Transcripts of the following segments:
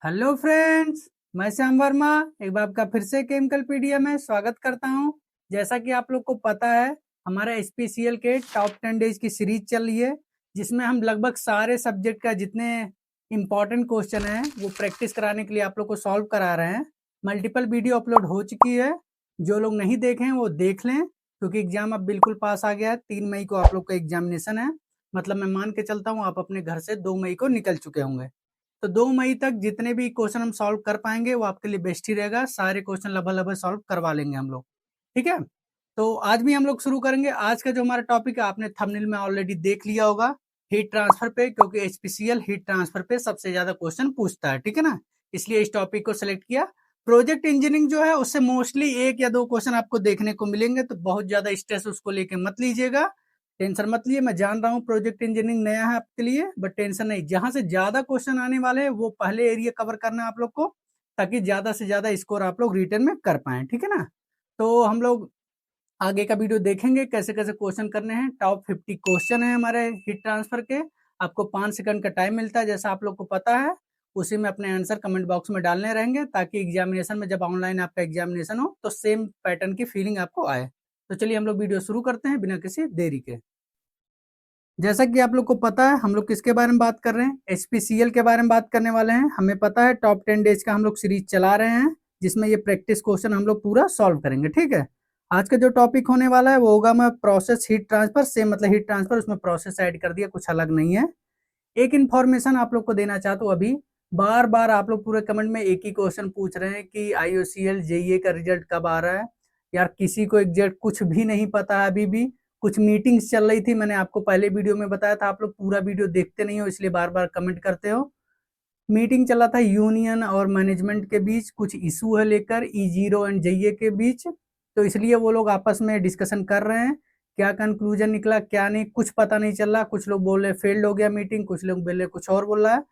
Hello friends, मैं श्याम वर्मा एक बार आपका फिर से केमिकल पीडिया में स्वागत करता हूं। जैसा कि आप लोग को पता है, हमारा एचपीसीएल के टॉप 10 डेज की सीरीज चल रही है, जिसमें हम लगभग सारे सब्जेक्ट का जितने इम्पोर्टेंट क्वेश्चन हैं वो प्रैक्टिस कराने के लिए आप लोग को सॉल्व करा रहे हैं। मल्टीपल वीडियो अपलोड हो चुकी है, जो लोग नहीं देखे हैं वो देख लें, क्योंकि एग्जाम अब बिल्कुल पास आ गया है। 3 मई को आप लोग का एग्जामिनेशन है, मतलब मैं मान के चलता हूँ आप अपने घर से 2 मई को निकल चुके होंगे। तो 2 मई तक जितने भी क्वेश्चन हम सॉल्व कर पाएंगे वो आपके लिए बेस्ट ही रहेगा। सारे क्वेश्चन लगभग लगभग सॉल्व करवा लेंगे हम लोग, ठीक है। तो आज भी हम लोग शुरू करेंगे। आज का जो हमारा टॉपिक है आपने थंबनेल में ऑलरेडी देख लिया होगा, हीट ट्रांसफर पे, क्योंकि एचपीसीएल हीट ट्रांसफर पे सबसे ज्यादा क्वेश्चन पूछता है, ठीक है ना। इसलिए इस टॉपिक को सिलेक्ट किया। प्रोजेक्ट इंजीनियरिंग जो है उससे मोस्टली 1 या 2 क्वेश्चन आपको देखने को मिलेंगे, तो बहुत ज्यादा स्ट्रेस उसको लेके मत लीजिएगा, टेंशन मत लिए। मैं जान रहा हूँ प्रोजेक्ट इंजीनियरिंग नया है आपके लिए, बट टेंशन नहीं। जहां से ज्यादा क्वेश्चन आने वाले हैं वो पहले एरिया कवर करना है आप लोग को, ताकि ज्यादा से ज्यादा स्कोर आप लोग रिटर्न में कर पाए, ठीक है ना। तो हम लोग आगे का वीडियो देखेंगे कैसे कैसे क्वेश्चन करने हैं। टॉप 50 क्वेश्चन है हमारे हीट ट्रांसफर के। आपको 5 सेकंड का टाइम मिलता है, जैसा आप लोग को पता है। उसी में अपने आंसर कमेंट बॉक्स में डालने रहेंगे, ताकि एग्जामिनेशन में जब ऑनलाइन आपका एग्जामिनेशन हो तो सेम पैटर्न की फीलिंग आपको आए। तो चलिए हम लोग वीडियो शुरू करते हैं बिना किसी देरी के। जैसा कि आप लोग को पता है हम लोग किसके बारे में बात कर रहे हैं, एचपीसीएल के बारे में बात करने वाले हैं। हमें पता है टॉप 10 डेज का हम लोग सीरीज चला रहे हैं, जिसमें ये प्रैक्टिस क्वेश्चन हम लोग पूरा सॉल्व करेंगे, ठीक है। आज का जो टॉपिक होने वाला है वो होगा मैं प्रोसेस हीट ट्रांसफर। सेम मतलब हीट ट्रांसफर, उसमें प्रोसेस ऐड कर दिया, कुछ अलग नहीं है। एक इन्फॉर्मेशन आप लोग को देना चाहता हूँ अभी। बार बार आप लोग पूरे कमेंट में एक ही क्वेश्चन पूछ रहे हैं कि आईओसीएल जेईए का रिजल्ट कब आ रहा है। यार किसी को एग्जैक्ट कुछ भी नहीं पता है अभी भी। कुछ मीटिंग्स चल रही थी, मैंने आपको पहले वीडियो में बताया था। आप लोग पूरा वीडियो देखते नहीं हो, इसलिए बार बार कमेंट करते हो। मीटिंग चला था यूनियन और मैनेजमेंट के बीच, कुछ इशू है लेकर ई जीरो एंड जेईए के बीच, तो इसलिए वो लोग आपस में डिस्कशन कर रहे हैं। क्या कंक्लूजन निकला क्या नहीं कुछ पता नहीं चल रहा। कुछ लोग बोल रहे फेल्ड हो गया मीटिंग, कुछ लोग बोल रहे कुछ और बोल रहा है।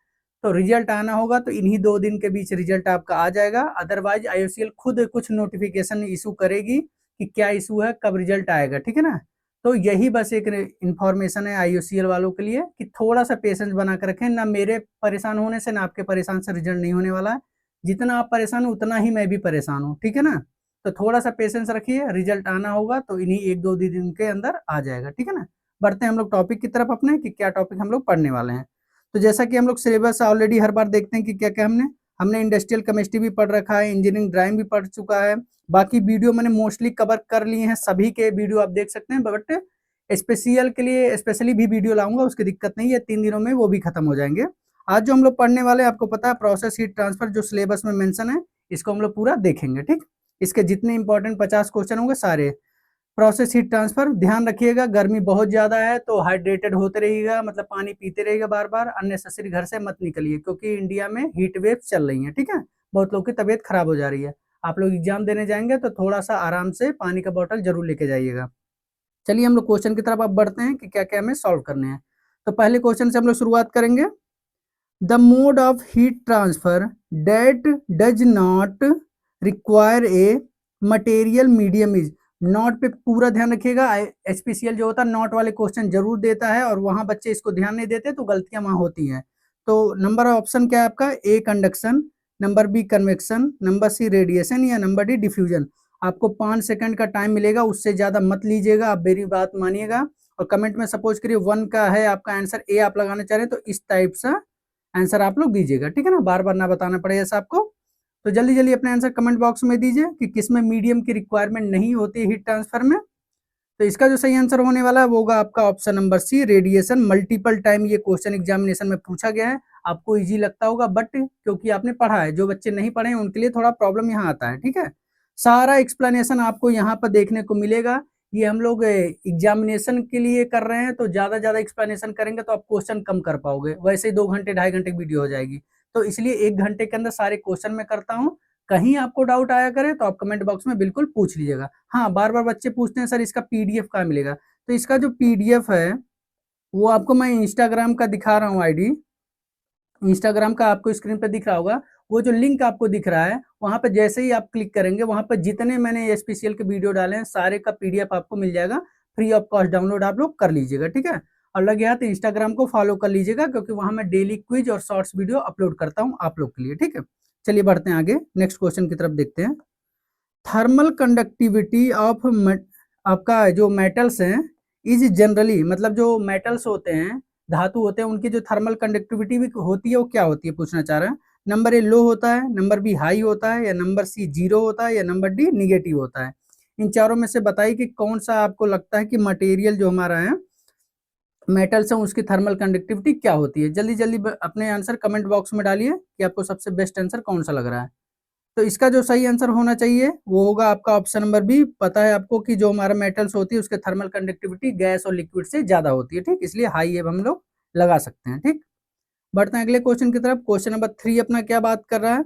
तो रिजल्ट आना होगा तो इन्हीं 2 दिन के बीच रिजल्ट आपका आ जाएगा। अदरवाइज आईओसीएल खुद कुछ नोटिफिकेशन इशू करेगी कि क्या इशू है, कब रिजल्ट आएगा, ठीक है ना। तो यही बस एक इन्फॉर्मेशन है आईओसीएल वालों के लिए कि थोड़ा सा पेशेंस बना कर रखें। ना मेरे परेशान होने से ना आपके परेशान से रिजल्ट नहीं होने वाला है। जितना आप परेशान हो उतना ही मैं भी परेशान हूँ, ठीक है ना। तो थोड़ा सा पेशेंस रखिए, रिजल्ट आना होगा तो इन्हीं 1-2 दिन के अंदर आ जाएगा, ठीक है ना। बढ़ते हैं हम लोग टॉपिक की तरफ अपने, कि क्या टॉपिक हम लोग पढ़ने वाले हैं। तो जैसा कि हम लोग सिलेबस ऑलरेडी हर बार देखते हैं कि क्या क्या हमने हमने इंडस्ट्रियल केमिस्ट्री भी पढ़ रखा है, इंजीनियरिंग ड्राइंग भी पढ़ चुका है। बाकी वीडियो मैंने मोस्टली कवर कर लिए हैं, सभी के वीडियो आप देख सकते हैं। बट स्पेशल के लिए स्पेशली भी वीडियो लाऊंगा, उसकी दिक्कत नहीं है, 3 दिनों में वो भी खत्म हो जाएंगे। आज जो हम लोग पढ़ने वाले हैं आपको पता है प्रोसेस हीट ट्रांसफर, जो सिलेबस में मेंशन है इसको हम लोग पूरा देखेंगे, ठीक। इसके जितने इंपॉर्टेंट 50 क्वेश्चन होंगे सारे। प्रोसेस हीट ट्रांसफर, ध्यान रखिएगा गर्मी बहुत ज्यादा है तो हाइड्रेटेड होते रहिएगा, मतलब पानी पीते रहिएगा बार बार। अननेसेसरी घर से मत निकलिए, क्योंकि इंडिया में हीट वेव चल रही है, ठीक है। बहुत लोग की तबीयत खराब हो जा रही है। आप लोग एग्जाम देने जाएंगे तो थोड़ा सा आराम से पानी का बोतल जरूर लेके जाइएगा। चलिए हम लोग क्वेश्चन की तरफ अब बढ़ते हैं कि क्या क्या हमें सॉल्व करने हैं। तो पहले क्वेश्चन से हम लोग शुरुआत करेंगे। The mode of heat transfer date does not require a material medium is. Not पे पूरा ध्यान रखिएगा। एचपीसीएल जो होता है नॉट वाले क्वेश्चन जरूर देता है, और वहां बच्चे इसको ध्यान नहीं देते तो गलतियां वहां होती हैं। तो नंबर ऑप्शन क्या है आपका, A conduction, number B convection, number C radiation, या नंबर डी डिफ्यूजन। आपको 5 सेकंड का टाइम मिलेगा, उससे ज्यादा मत लीजिएगा, आप मेरी बात मानिएगा। और कमेंट में सपोज करिए 1 का है आपका आंसर, ए आप लगाना चाह रहे हैं तो इस टाइप से आंसर आप लोग दीजिएगा, ठीक है ना। बार बार ना बताना पड़े ऐसा आपको। तो जल्दी जल्दी अपने आंसर कमेंट बॉक्स में दीजिए कि किसमें मीडियम की रिक्वायरमेंट नहीं होती है हीट ट्रांसफर में। तो इसका जो सही आंसर होने वाला है वो होगा आपका ऑप्शन नंबर सी, रेडिएशन। मल्टीपल टाइम ये क्वेश्चन एग्जामिनेशन में पूछा गया है। आपको इजी लगता होगा, बट क्योंकि आपने पढ़ा है, जो बच्चे नहीं पढ़े हैं उनके लिए थोड़ा प्रॉब्लम यहाँ आता है, ठीक है। सारा एक्सप्लेनेशन आपको यहाँ पर देखने को मिलेगा। ये हम लोग एग्जामिनेशन के लिए कर रहे हैं, तो ज्यादा एक्सप्लेनेशन करेंगे तो आप क्वेश्चन कम कर पाओगे। वैसे ही 2 घंटे 2.5 घंटे की वीडियो हो जाएगी, तो इसलिए 1 घंटे के अंदर सारे क्वेश्चन में करता हूँ। कहीं आपको डाउट आया करे तो आप कमेंट बॉक्स में बिल्कुल पूछ लीजिएगा। हाँ, बार बार बच्चे पूछते हैं सर इसका पीडीएफ कहाँ मिलेगा। तो इसका जो पीडीएफ है वो आपको मैं इंस्टाग्राम का दिखा रहा हूँ आईडी। इंस्टाग्राम का आपको स्क्रीन पर दिख रहा होगा, वो जो लिंक आपको दिख रहा है वहां पर जैसे ही आप क्लिक करेंगे, वहां पर जितने मैंने एसपीसीएल के वीडियो डाले हैं सारे का पीडीएफ आपको मिल जाएगा। फ्री ऑफ कॉस्ट डाउनलोड आप लोग कर लीजिएगा, ठीक है। और लग गया तो इंस्टाग्राम को फॉलो कर लीजिएगा, क्योंकि वहां मैं डेली क्विज और शॉर्ट्स वीडियो अपलोड करता हूँ आप लोग के लिए। ठीक है, चलिए बढ़ते हैं आगे, नेक्स्ट क्वेश्चन की तरफ देखते हैं। थर्मल कंडक्टिविटी ऑफ आपका जो मेटल्स हैं इज जनरली, मतलब जो मेटल्स होते हैं, धातु होते हैं, उनकी जो थर्मल कंडक्टिविटी भी होती है वो क्या होती है पूछना चाह रहे हैं। नंबर ए लो होता है, नंबर बी हाई होता है, या नंबर सी जीरो होता है, या नंबर डी निगेटिव होता है। इन चारों में से बताइए कि कौन सा आपको लगता है कि मटेरियल जो हमारा है मेटल्स है उसकी थर्मल कंडक्टिविटी क्या होती है। जल्दी जल्दी अपने आंसर कमेंट बॉक्स में डालिए कि आपको सबसे बेस्ट आंसर कौन सा लग रहा है। तो इसका जो सही आंसर होना चाहिए वो होगा आपका ऑप्शन नंबर बी। पता है आपको कि जो हमारा मेटल्स होती है उसके थर्मल कंडक्टिविटी गैस और लिक्विड से ज्यादा होती है। ठीक, इसलिए हाई अब हम लोग लगा सकते हैं। ठीक, बढ़ते हैं अगले क्वेश्चन की तरफ। क्वेश्चन नंबर 3 अपना क्या बात कर रहा है,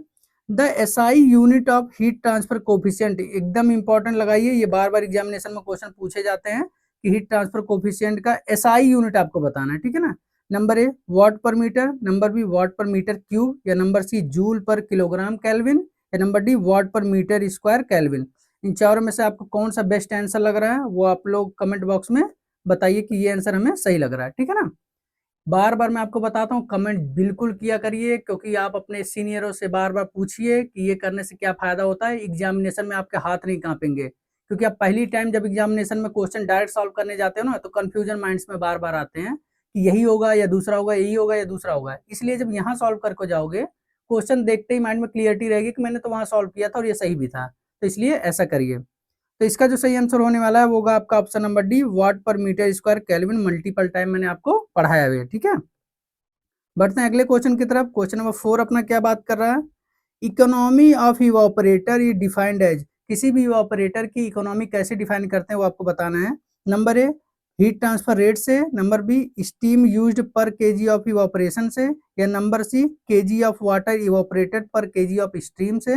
the SI unit of heat transfer coefficient. एकदम इंपॉर्टेंट लगाइए, ये बार बार एग्जामिनेशन में क्वेश्चन पूछे जाते हैं कि हीट ट्रांसफर कोफिशिएंट का एसआई यूनिट आपको बताना है। ठीक है ना, नंबर ए वाट पर मीटर, नंबर बी वाट पर मीटर क्यूब, या number c joule per kilogram kelvin, या नंबर डी वाट पर मीटर स्क्वायर केल्विन। इन चारों में से आपको कौन सा बेस्ट आंसर लग रहा है वो आप लोग कमेंट बॉक्स में बताइए कि ये आंसर हमें सही लग रहा है। ठीक है ना, बार बार मैं आपको बताता हूँ कमेंट बिल्कुल किया करिए, क्योंकि आप अपने सीनियरों से बार बार पूछिए कि ये करने से क्या फायदा होता है। एग्जामिनेशन में आपके हाथ नहीं कांपेंगे, क्योंकि आप पहली टाइम जब एग्जामिनेशन में क्वेश्चन डायरेक्ट सॉल्व करने जाते हो ना तो कंफ्यूजन माइंड्स में बार बार आते हैं कि यही होगा या दूसरा होगा, यही होगा या दूसरा होगा। इसलिए जब यहाँ सॉल्व करके जाओगे क्वेश्चन देखते ही माइंड में क्लियरिटी रहेगी कि मैंने तो वहां सॉल्व किया था और ये सही भी था। तो इसलिए ऐसा करिए। तो इसका जो सही आंसर होने वाला है वो होगा आपका ऑप्शन नंबर डी, वाट पर metre square kelvin. Multiple time मैंने आपको पढ़ाया हुआ है। ठीक है, बढ़ते हैं अगले क्वेश्चन की तरफ। क्वेश्चन नंबर 4 अपना क्या बात कर रहा है, economy of evaporator is defined as. किसी भी इवापोरेटर की इकोनॉमी कैसे डिफाइन करते हैं वो आपको बताना है। Number a heat transfer rate से, number b steam used per KG of evaporation से, या number c KG of water evaporated per KG of stream से,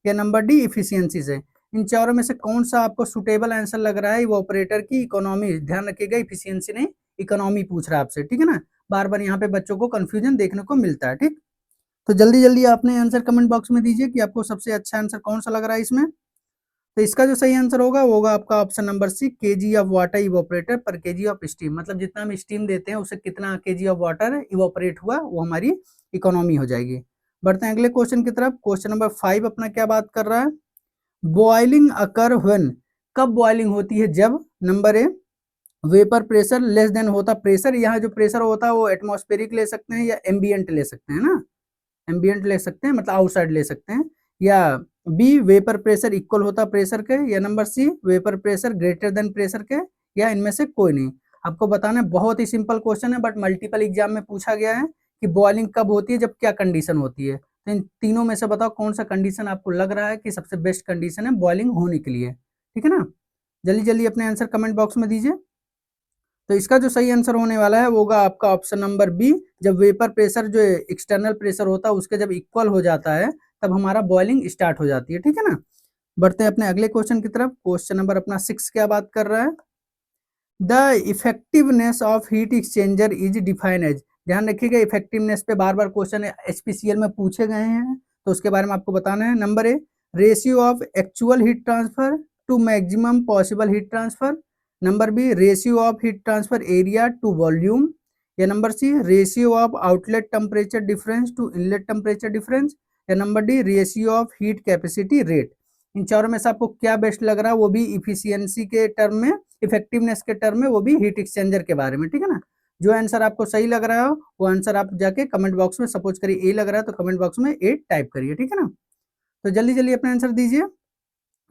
या नंबर डी इफिशियंसी से। इन चारों में से कौन सा आपको सुटेबल आंसर लग रहा है इवापोरेटर की इकोनॉमी। ध्यान रखिएगा इफिशियंसी नहीं इकोनॉमी पूछ रहा है आपसे। ठीक है ना, बार बार यहाँ पे बच्चों को कंफ्यूजन देखने को मिलता है। ठीक, तो जल्दी जल्दी आपने आंसर कमेंट बॉक्स में दीजिए कि आपको सबसे अच्छा आंसर कौन सा लग रहा है इसमें। तो इसका जो सही आंसर होगा वो होगा आपका option number c, KG of water evaporator per KG of steam. मतलब जितना हम स्टीम देते हैं उससे कितना केजी ऑफ वाटर इवोपरेट हुआ वो हमारी इकोनॉमी हो जाएगी। बढ़ते हैं अगले क्वेश्चन की तरफ। क्वेश्चन नंबर 5 अपना क्या बात कर रहा है, बॉइलिंग अकर व्हेन। कब बॉइलिंग होती है, जब number A vapour pressure less than होता प्रेशर। यहाँ जो प्रेशर होता है वो एटमॉस्फेरिक ले सकते हैं या एम्बियंट ले सकते हैं ना, एम्बियंट ले सकते हैं मतलब आउटसाइड ले सकते हैं, या बी वेपर प्रेशर इक्वल होता प्रेशर के, या number c vapour pressure greater than pressure के, या इनमें से कोई नहीं। आपको बताना है, बहुत ही सिंपल क्वेश्चन है बट मल्टीपल एग्जाम में पूछा गया है कि बॉइलिंग कब होती है, जब क्या कंडीशन होती है। तो इन तीनों में से बताओ कौन सा कंडीशन आपको लग रहा है कि सबसे बेस्ट कंडीशन है बॉइलिंग होने के लिए। ठीक है ना, जल्दी जल्दी अपने आंसर कमेंट बॉक्स में दीजिए। तो इसका जो सही आंसर होने वाला है वो होगा आपका ऑप्शन नंबर बी, जब वेपर प्रेशर जो एक्सटर्नल प्रेशर होता है उसके जब इक्वल हो जाता है तब हमारा बॉइलिंग स्टार्ट हो जाती है। ठीक है ना, बढ़ते हैं अपने अगले क्वेश्चन की तरफ। क्वेश्चन नंबर अपना 6 क्या बात कर रहा है, the effectiveness of heat exchanger is define as. ध्यान रखिएगा इफेक्टिवनेस पे बार बार क्वेश्चन एचपीसीएल में पूछे गए हैं तो उसके बारे में आपको बताना है। Number A ratio of actual heat transfer to maximum possible heat transfer, number B ratio of heat transfer area to volume, या number C ratio of outlet temperature difference to inlet temperature difference, या number D ratio of heat capacity rate. इन चारों में से आपको क्या best लग रहा है, वो भी इफिशियंसी के टर्म में, इफेक्टिवनेस के टर्म में, वो भी हीट एक्सचेंजर के बारे में। ठीक है ना, जो आंसर आपको सही लग रहा हो वो आंसर आप जाके कमेंट बॉक्स में, सपोज करिए ए लग रहा है तो कमेंट बॉक्स में ए टाइप करिए। ठीक है ना, तो जल्दी जल्दी अपना आंसर दीजिए।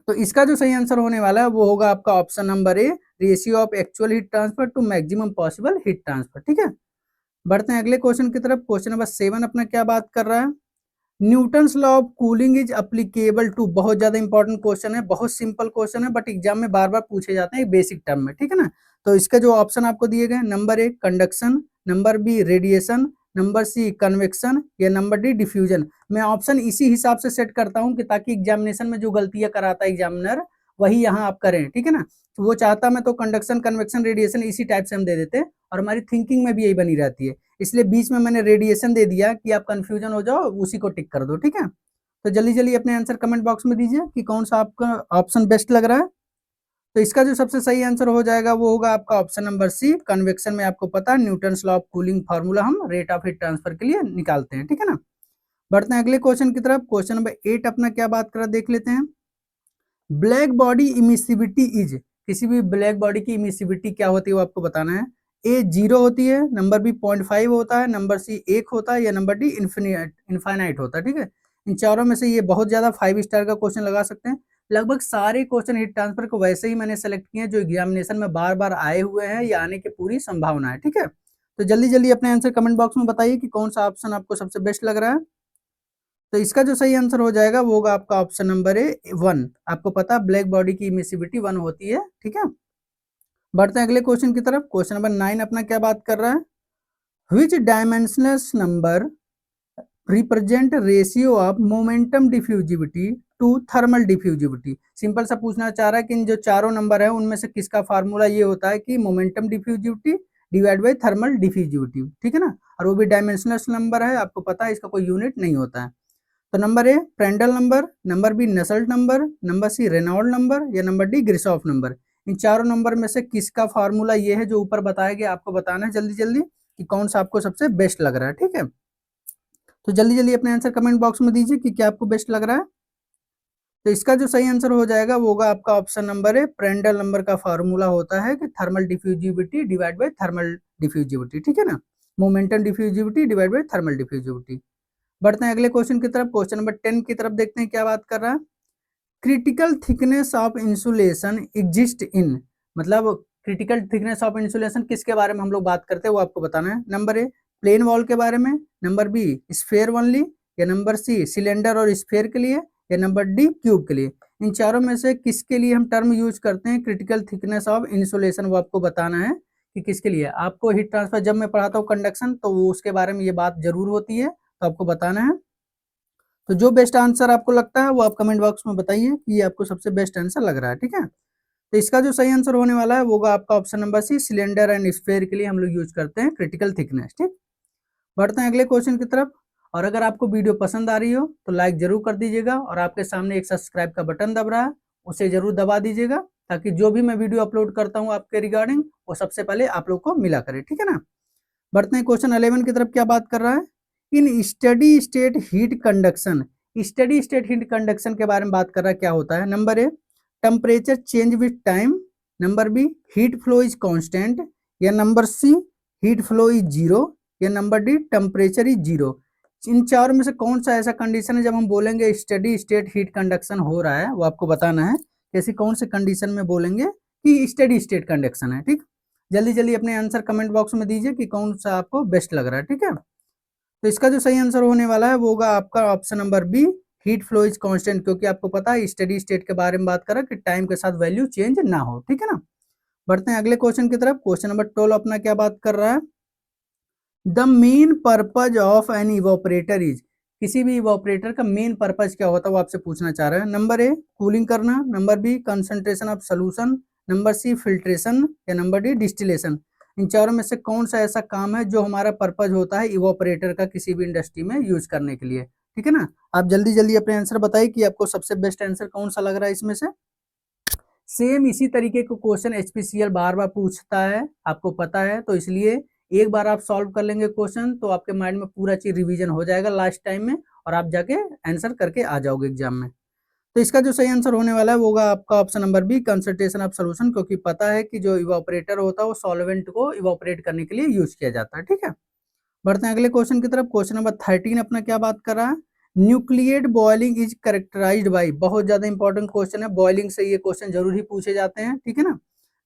तो इसका जो सही आंसर होने वाला है वो होगा आपका option number A, ratio of actual heat transfer to maximum possible heat transfer. ठीक है, बढ़ते हैं अगले क्वेश्चन की तरफ। क्वेश्चन नंबर 7 अपना क्या बात कर रहा है, Newton's law of cooling is applicable to. बहुत ज्यादा इंपॉर्टेंट क्वेश्चन है, बहुत सिंपल क्वेश्चन है बट एग्जाम में बार बार पूछे जाते हैं बेसिक टर्म में। ठीक है ना, तो इसके जो ऑप्शन आपको दिए गए, number a conduction, number b radiation, number c convection, या नंबर डी डिफ्यूजन। मैं ऑप्शन इसी हिसाब से सेट करता हूं कि ताकि एग्जामिनेशन में जो गलतियां कराता है एग्जामिनर वही यहाँ आप करें। ठीक है ना, तो वो चाहता मैं तो कंडक्शन कन्वेक्शन रेडिएशन इसी टाइप से हम दे देते हैं और हमारी थिंकिंग में भी यही बनी रहती है। इसलिए बीच में मैंने रेडिएशन दे दिया कि आप कंफ्यूजन हो जाओ, उसी को टिक कर दो। ठीक है, तो जल्दी जल्दी अपने आंसर कमेंट बॉक्स में दीजिए कि कौन सा आपका ऑप्शन बेस्ट लग रहा है। तो इसका जो सबसे सही आंसर हो जाएगा वो होगा आपका ऑप्शन नंबर सी। कन्वेक्शन में आपको पता है Newton's law of cooling formula हम रेट ऑफ हीट ट्रांसफर के लिए निकालते हैं, ठीक है ना। बढ़ते हैं अगले क्वेश्चन की तरफ। क्वेश्चन नंबर 8 अपना क्या बात कर रहा है देख लेते हैं। ब्लैक बॉडी इमिसिविटी इज, किसी भी ब्लैक बॉडी की इमिसिविटी क्या होती है वो आपको बताना है। ए 0 होती है, नंबर बी 0.5 होता है, नंबर सी 1 होता है, या नंबर डी इनफाइनाइट होता है, ठीक है। इन चारों में से ये बहुत ज्यादा 5 स्टार का क्वेश्चन लगा सकते हैं। लगभग सारे क्वेश्चन हीट ट्रांसफर को वैसे ही मैंने सेलेक्ट किए हैं जो एग्जामिनेशन में बार बार आए हुए हैं या आने की पूरी संभावना है, ठीक है। तो जल्दी जल्दी अपने आंसर कमेंट बॉक्स में बताइए कि कौन सा ऑप्शन आपको सबसे बेस्ट लग रहा है। तो इसका जो सही आंसर हो जाएगा वो होगा आपका ऑप्शन नंबर ए 1। आपको पता ब्लैक बॉडी की इमिसिविटी 1 होती है, ठीक है। बढ़ते हैं अगले क्वेश्चन की तरफ। क्वेश्चन नंबर 9 अपना क्या बात कर रहा है। Which dimensionless number represent ratio of momentum diffusivity to thermal diffusivity. Simple सा पूछना चाह रहा है कि इन जो चारों नंबर है उनमें से किसका फार्मूला ये होता है कि momentum diffusivity divide by thermal diffusivity, ठीक है ना। और वो भी डायमेंशनलेस नंबर है, आपको पता है इसका कोई यूनिट नहीं होता है। तो number A Prandtl number, number B Nusselt number, number C Reynolds number, या नंबर डी ग्रिसॉफ नंबर। इन चारों नंबर में से किसका फार्मूला ये है जो ऊपर बताया गया, आपको बताना है जल्दी जल्दी कि कौन सा आपको सबसे बेस्ट लग रहा है, ठीक है। तो जल्दी जल्दी अपने आंसर कमेंट बॉक्स में दीजिए कि क्या आपको बेस्ट लग रहा है। तो इसका जो सही आंसर हो जाएगा वो होगा आपका option number A. Prandtl number का फार्मूला होता है कि thermal diffusivity divide by thermal diffusivity, ठीक है ना। Momentum diffusivity divide by thermal diffusivity. बढ़ते हैं अगले क्वेश्चन की तरफ। क्वेश्चन नंबर 10 की तरफ देखते हैं क्या बात कर रहा है। Critical thickness of insulation exist in, मतलब क्रिटिकल थिकनेस ऑफ इंसुलेशन किसके बारे में हम लोग बात करते हैं वो आपको बताना है। नंबर ए प्लेन वॉल के बारे में, नंबर बी स्फेयर ओनली, या नंबर सी सिलेंडर और स्फेयर के लिए, या नंबर डी क्यूब के लिए। इन चारों में से किसके लिए हम टर्म यूज करते हैं क्रिटिकल थिकनेस ऑफ इंसुलेशन, वो आपको बताना है कि किसके लिए। आपको हीट ट्रांसफर जब मैं पढ़ाता हूँ कंडक्शन तो वो उसके बारे में ये बात जरूर होती है, तो आपको बताना है। तो जो बेस्ट आंसर आपको लगता है वो आप कमेंट बॉक्स में बताइए कि ये आपको सबसे बेस्ट आंसर लग रहा है, ठीक है। तो इसका जो सही आंसर होने वाला है वो होगा आपका option number c. Cylinder and sphere के लिए हम लोग यूज करते हैं क्रिटिकल थिकनेस, ठीक। बढ़ते हैं अगले क्वेश्चन की तरफ। और अगर आपको वीडियो पसंद आ रही हो तो लाइक जरूर कर दीजिएगा, और आपके सामने एक सब्सक्राइब का बटन दब रहा है उसे जरूर दबा दीजिएगा, ताकि जो भी मैं वीडियो अपलोड करता हूँ आपके रिगार्डिंग वो सबसे पहले आप लोग को मिला करे, ठीक है ना। बढ़ते हैं क्वेश्चन 11 की तरफ। क्या बात कर रहा है। In steady state heat conduction, steady state heat conduction के बारे में बात कर रहा है, क्या होता है। Number A temperature change with time, number B heat flow is constant, या number C heat flow is zero, या number D temperature is zero. इन चार में से कौन सा ऐसा कंडीशन है जब हम बोलेंगे स्टडी स्टेट हीट कंडक्शन हो रहा है, वो आपको बताना है। ऐसी कौन से कंडीशन में बोलेंगे कि स्टडी स्टेट कंडक्शन है, ठीक। जल्दी जल्दी अपने आंसर कमेंट बॉक्स में दीजिए कि कौन सा आपको बेस्ट लग रहा है, ठीक है। तो इसका जो सही आंसर होने वाला है वो होगा आपका option number B heat flow is constant, क्योंकि आपको पता है स्टडी स्टेट के बारे में बात करा कि टाइम के साथ वैल्यू चेंज ना हो, ठीक है ना। बढ़ते हैं अगले क्वेश्चन की तरफ। क्वेश्चन नंबर 12 अपना क्या बात कर रहा है। The main purpose of an evaporator is, किसी भी इवोपरेटर का मेन पर्पज क्या होता है वो आपसे पूछना चाह रहा है। नंबर ए कूलिंग करना, number b concentration of solution, number c filtration, या नंबर डी डिस्टिलेशन। इन चारों में से कौन सा ऐसा काम है जो हमारा पर्पज होता है इवोपरेटर का किसी भी इंडस्ट्री में यूज करने के लिए, ठीक है ना। आप जल्दी जल्दी अपने आंसर बताइए कि आपको सबसे बेस्ट आंसर कौन सा लग रहा है इसमें से। सेम इसी तरीके का क्वेश्चन एचपीसीएल बार बार पूछता है, आपको पता है, तो इसलिए एक बार आप सॉल्व कर लेंगे क्वेश्चन तो आपके माइंड में पूरा चीज रिवीजन हो जाएगा लास्ट टाइम में, और आप जाके आंसर करके आ जाओगे एग्जाम में। तो इसका जो सही आंसर होने वाला है वो होगा आपका option number b concentration of solution, क्योंकि पता है कि जो इवापोरेटर होता है वो सॉल्वेंट को इवापोरेट करने के लिए यूज किया जाता है, ठीक है। बढ़ते हैं अगले क्वेश्चन की तरफ। क्वेश्चन नंबर 13 अपना क्या बात कर रहा है। Nucleate boiling is characterised by, बहुत ज्यादा इंपॉर्टेंट क्वेश्चन है, बॉइलिंग से ये क्वेश्चन जरूर ही पूछे जाते हैं, ठीक है ना।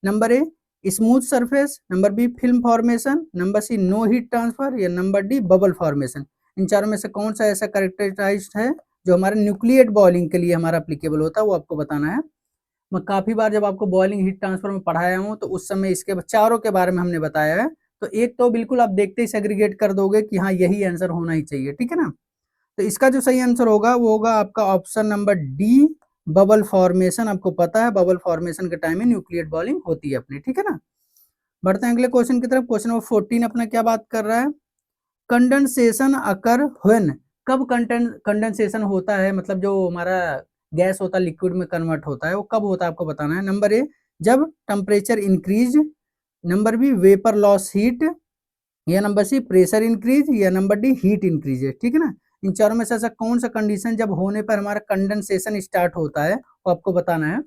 Number a smooth surface, number b film formation, number C no heat transfer, या नंबर डी बबल फॉर्मेशन। इन चारों में से कौन सा ऐसा करेक्टराइज्ड है जो हमारे न्यूक्लिएट बॉइलिंग के लिए हमारा एप्लीकेबल होता है, वो आपको बताना है। मैं काफी बार जब आपको बॉइलिंग हीट ट्रांसफर में पढ़ाया हूँ तो उस समय इसके चारों के बारे में हमने बताया है, तो एक तो बिल्कुल आप देखते ही सेग्रीगेट कर दोगे कि हाँ यही आंसर होना ही चाहिए, ठीक है ना। तो इसका जो सही आंसर होगा वो होगा आपका option number d bubble formation. आपको पता है बबल फॉर्मेशन के टाइम में न्यूक्लिएट बॉइलिंग होती है अपनी, ठीक है ना। बढ़ते हैं अगले क्वेश्चन की तरफ। क्वेश्चन नंबर 14 अपना क्या बात कर रहा है। कंडेंसेशन अकर व्हेन, कब कंडेंसेशन होता है, मतलब जो हमारा गैस होता है लिक्विड में कन्वर्ट होता है वो कब होता है आपको बताना है। नंबर ए जब temperature increase, number b vapour loss heat, या नंबर सी प्रेशर इंक्रीज, या नंबर डी हीट इंक्रीज है। ठीक है ना, इन चारों में से ऐसा कौन सा कंडीशन जब होने पर हमारा कंडेंसेशन स्टार्ट होता है वो आपको बताना है।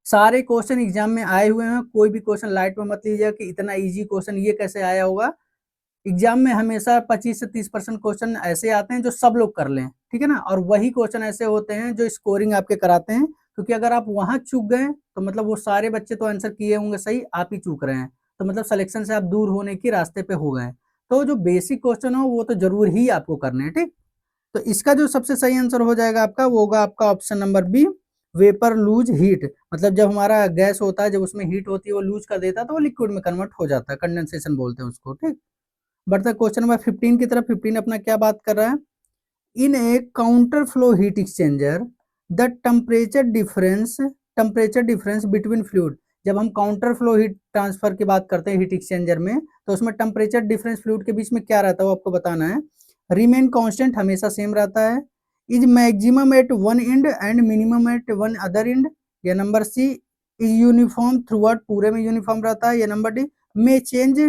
सारे क्वेश्चन एग्जाम में आए हुए हैं, कोई भी क्वेश्चन लाइट में मत लीजिएगा कि इतना इजी क्वेश्चन ये कैसे आया होगा। एग्जाम में हमेशा 25 से 30% क्वेश्चन ऐसे आते हैं जो सब लोग कर लें, ठीक है ना, और वही क्वेश्चन ऐसे होते हैं जो स्कोरिंग आपके कराते हैं, क्योंकि अगर आप वहां चूक गए तो मतलब वो सारे बच्चे तो आंसर किए होंगे सही, आप ही चूक रहे हैं, तो मतलब सिलेक्शन से आप दूर होने के रास्ते पे हो गए। तो जो बेसिक क्वेश्चन हो वो तो जरूर ही आपको करने हैं। ठीक, तो इसका जो सबसे सही आंसर हो जाएगा आपका, वो होगा आपका option number b, vapour lose heat. मतलब जब हमारा गैस होता है, जब उसमें हीट होती है वो लूज कर देता है तो वो लिक्विड में कन्वर्ट हो जाता है, कंडेंसेशन बोलते हैं उसको। ठीक, बढ़ते क्वेश्चन नंबर 15 की तरफ। 15 अपना क्या बात कर रहा है, in a counter flow heat exchanger the temperature difference between fluid. जब हम काउंटर फ्लो हीट ट्रांसफर की बात करते हैं हीट एक्सचेंजर में, तो उसमें टेम्परेचर डिफरेंस फ्लूइड के बीच में क्या रहता है वो आपको बताना है। रिमेन कांस्टेंट, हमेशा सेम रहता है। Is maximum at one end and minimum at one other end, या number C is uniform throughout, पूरे में यूनिफॉर्म रहता है, या number D may change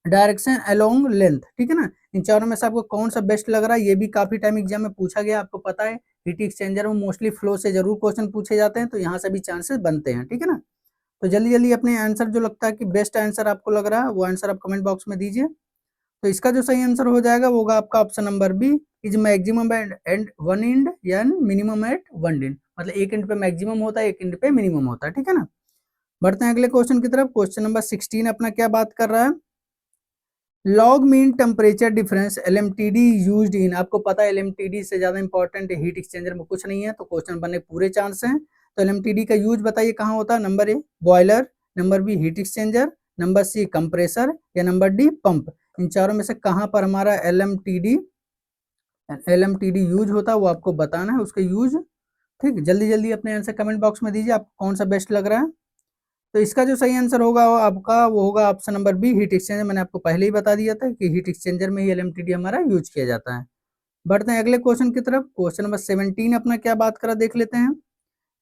direction along length. ठीक है ना, इन चारों में से आपको कौन सा बेस्ट लग रहा है, ये भी काफी टाइम एग्जाम में पूछा गया, आपको पता है हीट एक्सचेंजर में मोस्टली फ्लो से जरूर क्वेश्चन पूछे जाते हैं, तो यहाँ से भी चांसेस बनते हैं। ठीक है ना, तो जल्दी जल्दी अपने आंसर जो लगता है कि बेस्ट आंसर आपको लग रहा है वो आंसर आप कमेंट बॉक्स में दीजिए। तो इसका जो सही आंसर हो जाएगा वो होगा आपका option number b, is maximum and one end या मिनिमम एट वन एंड, मतलब एक एंड पे मैक्सिमम होता है, एक एंड पे मिनिमम होता है। ठीक है ना, बढ़ते हैं अगले क्वेश्चन की तरफ। क्वेश्चन नंबर 16 अपना क्या बात कर रहा है, log mean temperature difference LMTD used in. आपको पता है एलएमटीडी से ज्यादा इंपॉर्टेंट हीट एक्सचेंजर में कुछ नहीं है, तो क्वेश्चन बनने के पूरे चांस हैं। तो एलएमटीडी का यूज बताइए कहाँ होता है। Number a boiler, number B heat exchanger, number c compressor, या नंबर डी पंप। इन चारों में से कहाँ पर हमारा एलएमटीडी यूज होता है वो आपको बताना है, उसका यूज। ठीक, जल्दी जल्दी अपने आंसर कमेंट बॉक्स में दीजिए, आपको कौन सा बेस्ट लग रहा है। तो इसका जो सही आंसर होगा वो आपका वो होगा option number B, heat exchanger. मैंने आपको पहले ही बता दिया था कि हीट एक्सचेंजर में ही एलएमटीडी हमारा यूज किया जाता है। बढ़ते हैं अगले क्वेश्चन की तरफ। क्वेश्चन नंबर 17 अपना क्या बात करा देख लेते हैं।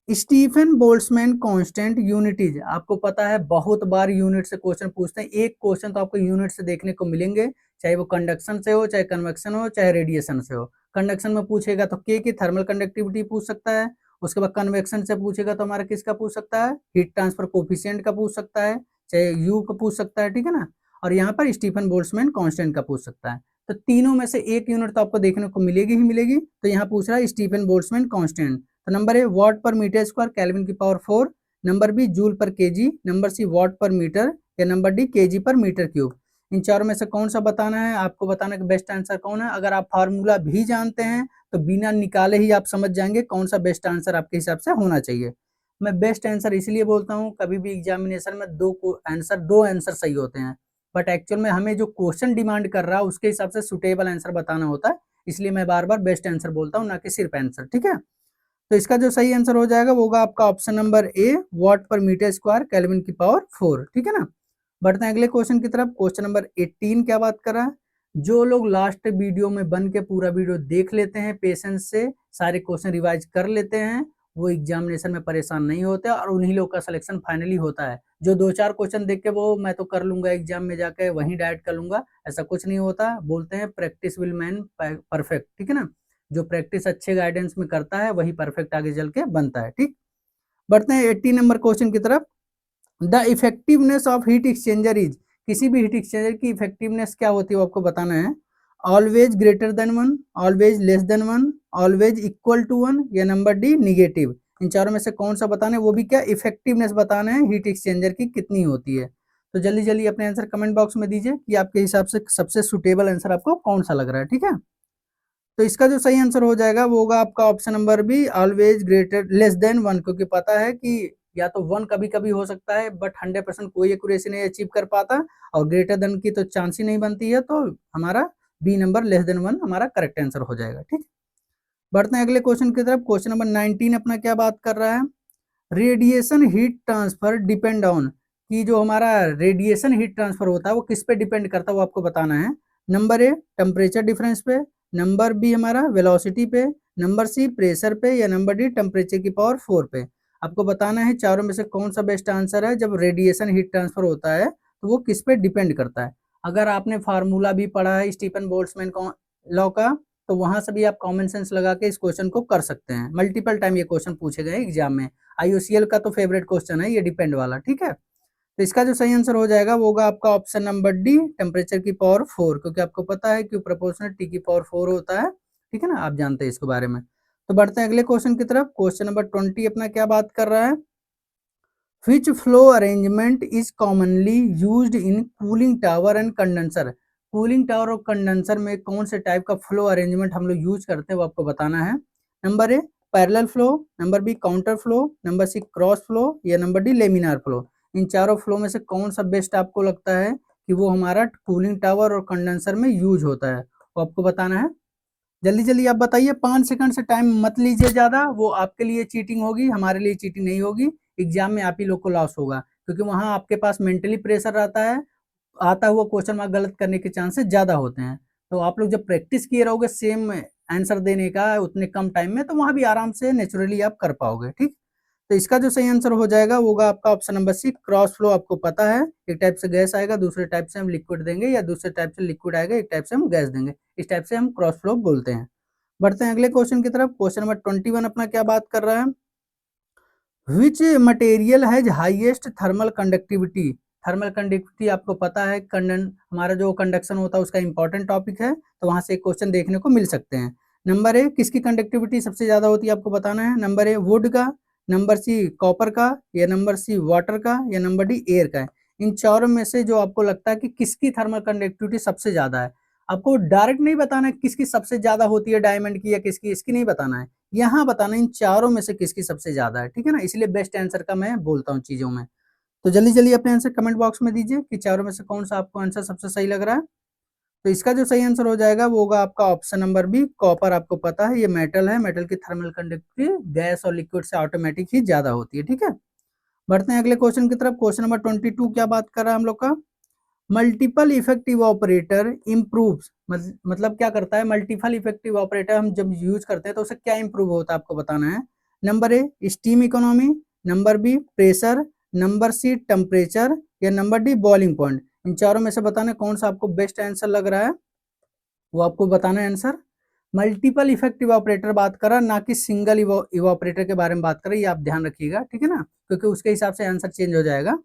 Stephen Boltzmann constant unities. आपको पता है बहुत बार यूनिट से क्वेश्चन पूछते हैं, एक क्वेश्चन तो आपको यूनिट से देखने को मिलेंगे, चाहे वो कंडक्शन से हो, चाहे कन्वेक्शन हो, चाहे रेडिएशन से हो। कंडक्शन में पूछेगा तो के की थर्मल कंडक्टिविटी पूछ सकता है, उसके बाद कन्वेक्शन से पूछेगा तो हमारा किसका पूछ सकता है, हीट ट्रांसफर कोफिशिएंट का पूछ सकता है, चाहे यू का पूछ सकता है। ठीक है ना, और यहाँ पर स्टीफन बोल्ट्जमैन कांस्टेंट का पूछ सकता है। तो तीनों में से एक यूनिट तो आपको देखने को मिलेगी ही मिलेगी, तो यहाँ पूछ रहा है स्टीफन बोल्ट्जमैन कांस्टेंट। तो नंबर ए वाट पर मीटर स्क्वायर केल्विन की पावर 4, नंबर बी जूल पर केजी, नंबर सी वाट पर मीटर, या नंबर डी केजी पर मीटर क्यूब। इन चारों में से कौन सा बताना है, आपको बताना कि बेस्ट आंसर कौन है। अगर आप फार्मूला भी जानते हैं तो बिना निकाले ही आप समझ जाएंगे कौन सा बेस्ट आंसर आपके हिसाब से होना चाहिए। मैं बेस्ट आंसर इसलिए बोलता हूँ, कभी भी एग्जामिनेशन में दो आंसर सही होते हैं, बट एक्चुअल में हमें जो क्वेश्चन डिमांड कर रहा है उसके हिसाब से सुटेबल आंसर बताना होता है, इसलिए मैं बार बार बेस्ट आंसर बोलता हूँ, ना कि सिर्फ आंसर। ठीक है, तो इसका जो सही आंसर हो जाएगा वो होगा आपका ऑप्शन नंबर ए, वाट पर मीटर स्क्वायर केल्विन की पावर 4। ठीक है ना, बढ़ते हैं अगले क्वेश्चन की तरफ। क्वेश्चन नंबर 18 क्या बात कर रहा है, जो लोग लास्ट वीडियो में बन के पूरा वीडियो देख लेते हैं, पेशेंस से सारे क्वेश्चन रिवाइज कर लेते हैं, वो एग्जामिनेशन में परेशान नहीं होते और उन्हीं लोग का सिलेक्शन फाइनली होता है। जो दो चार क्वेश्चन देख के वो मैं तो कर लूंगा एग्जाम में जाके वहीं डायरेक्ट कर लूंगा, ऐसा कुछ नहीं होता। बोलते हैं प्रैक्टिस विल मैन परफेक्ट। ठीक है ना, जो प्रैक्टिस अच्छे गाइडेंस में करता है वही परफेक्ट आगे चल के बनता है। ठीक, बढ़ते हैं 80 नंबर क्वेश्चन की तरफ। The effectiveness of heat exchanger is. किसी भी हीट एक्सचेंजर की इफेक्टिवनेस क्या होती है वो आपको बताना है। Always greater than one, always less than one, always equal to one, या नंबर डी निगेटिव। इन चारों में से कौन सा बताना है, वो भी क्या इफेक्टिवनेस बताना है हीट एक्सचेंजर की कितनी होती है। तो जल्दी जल्दी अपने आंसर कमेंट बॉक्स में दीजिए कि आपके हिसाब से सबसे सुटेबल आंसर आपको कौन सा लग रहा है। ठीक है, तो इसका जो सही आंसर हो जाएगा वो होगा आपका option number B, always greater less than one, क्योंकि पता है कि या तो वन कभी कभी हो सकता है बट 100% कोई एक्यूरेसी नहीं अचीव कर पाता, और ग्रेटर देन की तो चांस ही नहीं बनती है, तो हमारा B number less than one हमारा करेक्ट आंसर हो जाएगा। ठीक, बढ़ते हैं अगले क्वेश्चन की तरफ। क्वेश्चन नंबर 19 अपना क्या बात कर रहा है, radiation heat transfer depend on. कि जो हमारा रेडिएशन हीट ट्रांसफर होता है वो किस पे डिपेंड करता है वो आपको बताना है। नंबर ए टेम्परेचर डिफरेंस पे, नंबर बी हमारा वेलोसिटी पे, नंबर सी प्रेशर पे, या नंबर डी टेम्परेचर की पावर 4 पे। आपको बताना है चारों में से कौन सा बेस्ट आंसर है। जब रेडिएशन हीट ट्रांसफर होता है तो वो किस पे डिपेंड करता है। अगर आपने फार्मूला भी पढ़ा है स्टीफन बोल्ट्जमैन लॉ का, तो वहां से भी आप कॉमन सेंस लगा के इस क्वेश्चन को कर सकते हैं। मल्टीपल टाइम ये क्वेश्चन पूछे गए एग्जाम में। IOCL का तो फेवरेट क्वेश्चन है ये डिपेंड वाला, ठीक है। तो इसका जो सही आंसर हो जाएगा वो होगा आपका ऑप्शन नंबर डी, टेम्परेचर की पावर 4, क्योंकि आपको पता है कि प्रोपोर्शनल टी की पावर 4 होता है, ठीक है ना, आप जानते हैं इसके बारे में। तो बढ़ते हैं अगले क्वेश्चन की तरफ। क्वेश्चन नंबर 20 अपना क्या बात कर रहा है, विच flow arrangement is commonly used in cooling tower and condenser. Cooling tower और कंडेंसर में कौन से टाइप का फ्लो अरेंजमेंट हम लोग यूज करते हैं वो आपको बताना है। Number A parallel flow, number B counter flow, number C cross flow, या नंबर डी लेमिनार फ्लो। इन चारों फ्लो में से कौन सा बेस्ट आपको लगता है कि वो हमारा कूलिंग टावर और कंडेंसर में यूज होता है, वो आपको बताना है। जल्दी जल्दी आप बताइए, 5 सेकंड से टाइम मत लीजिए ज्यादा, वो आपके लिए चीटिंग होगी, हमारे लिए चीटिंग नहीं होगी। एग्जाम में आप ही लोग को लॉस होगा, क्योंकि वहां आपके पास मेंटली प्रेशर रहता है, आता हुआ क्वेश्चन मार्क गलत करने के चांसेस ज्यादा होते हैं। तो आप लोग जब प्रैक्टिस किए रहोगे सेम आंसर देने का उतने कम टाइम में, तो वहां भी आराम से नेचुरली आप कर पाओगे, ठीक। तो इसका जो सही आंसर हो जाएगा वो होगा आपका option number C, cross flow. आपको पता है एक टाइप से गैस आएगा, दूसरे टाइप से हम लिक्विड देंगे, या दूसरे टाइप से लिक्विड आएगा, एक टाइप से हम गैस देंगे, इस टाइप से हम क्रॉस फ्लो बोलते हैं। बढ़ते हैं अगले क्वेश्चन की तरफ। क्वेश्चन नंबर 21 अपना क्या बात कर रहा है, which material has highest thermal conductivity. Thermal conductivity आपको पता है, हमारा जो कंडक्शन होता है उसका इंपॉर्टेंट टॉपिक है, तो वहां से एक क्वेश्चन देखने को मिल सकते हैं। नंबर ए किसकी कंडक्टिविटी सबसे ज्यादा होती है आपको बताना है। नंबर ए वुड का, नंबर सी कॉपर का, या नंबर सी वाटर का, या नंबर डी एयर का है। इन चारों में से जो आपको लगता है कि किसकी थर्मल कंडक्टिविटी सबसे ज्यादा है, आपको डायरेक्ट नहीं बताना है किसकी सबसे ज्यादा होती है डायमंड की या किसकी, इसकी नहीं बताना है, यहाँ बताना इन चारों में से किसकी सबसे ज्यादा है, ठीक है ना। इसलिए बेस्ट आंसर का मैं बोलता हूँ चीजों में। तो जल्दी जल्दी अपने आंसर कमेंट बॉक्स में दीजिए कि चारों में से कौन सा आपको आंसर सबसे सही लग रहा है। तो इसका जो सही आंसर हो जाएगा वो होगा आपका ऑप्शन नंबर बी, कॉपर। आपको पता है ये मेटल है, मेटल की थर्मल कंडक्टिविटी गैस और लिक्विड से ऑटोमेटिक ही ज्यादा होती है, ठीक है। बढ़ते हैं अगले क्वेश्चन की तरफ। क्वेश्चन नंबर 22 क्या बात कर रहा है हम लोग का, मल्टीपल इफेक्टिव ऑपरेटर इम्प्रूव्स, मतलब क्या करता है, मल्टीपल इफेक्टिव ऑपरेटर हम जब यूज करते हैं तो उससे क्या इंप्रूव होता है आपको बताना है। Number A steam economy, number B pressure, number C temperature, या नंबर डी बॉइलिंग पॉइंट। इन चारों में से बताना कौन सा आपको बेस्ट आंसर लग रहा है, वो आपको बताना है आंसर। मल्टीपल इफेक्टिव ऑपरेटर बात कर रहा है, ना कि सिंगल इवोपरेटर के बारे में बात कर रही है, आप ध्यान रखिएगा, ठीक है ना, क्योंकि उसके हिसाब से आंसर चेंज हो जाएगा।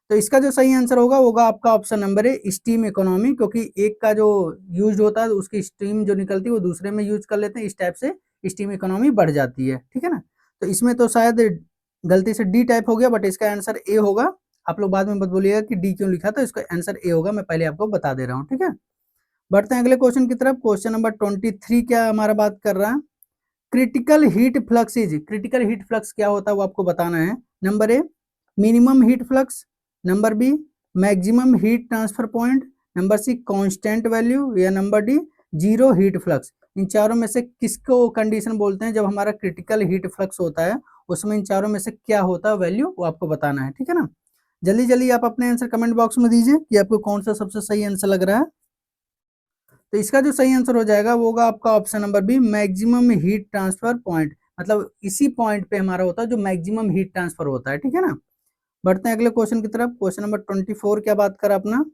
तो इसका जो सही आंसर होगा आपका ऑप्शन नंबर है स्टीम इकोनॉमी, क्योंकि एक का जो यूज होता है उसकी स्टीम जो निकलती है वो दूसरे में यूज कर लेते हैं, इस टाइप से स्टीम इकोनॉमी बढ़ जाती है, ठीक है ना। तो इसमें तो शायद गलती से डी टाइप हो गया, बट इसका आंसर ए होगा। आप लोग बाद में मत बोलिएगा कि डी क्यों लिखा, तो इसका आंसर ए होगा, मैं पहले आपको बता दे रहा हूँ, ठीक है। बढ़ते हैं अगले क्वेश्चन की तरफ। क्वेश्चन नंबर 23 क्या हमारा बात कर रहा है, critical heat flux is, critical heat flux क्या होता है वो आपको बताना है। Number A minimum heat flux, number B maximum heat transfer point, number C constant value, या number D zero heat flux. इन चारों में से किसको कंडीशन बोलते हैं जब हमारा क्रिटिकल हीट फ्लक्स होता है, उसमें इन चारों में से क्या होता है वैल्यू, वो आपको बताना है, ठीक है ना। जल्दी जल्दी आप अपने आंसर कमेंट बॉक्स में दीजिए कि आपको कौन सा सबसे सही आंसर लग रहा है। तो इसका जो सही आंसर हो जाएगा वो होगा आपका option number B, maximum heat transfer point. मतलब इसी पॉइंट पे हमारा होता है जो मैक्सिमम हीट ट्रांसफर होता है, ठीक है ना। बढ़ते हैं अगले क्वेश्चन की तरफ। क्वेश्चन नंबर 24 क्या बात करा अपना,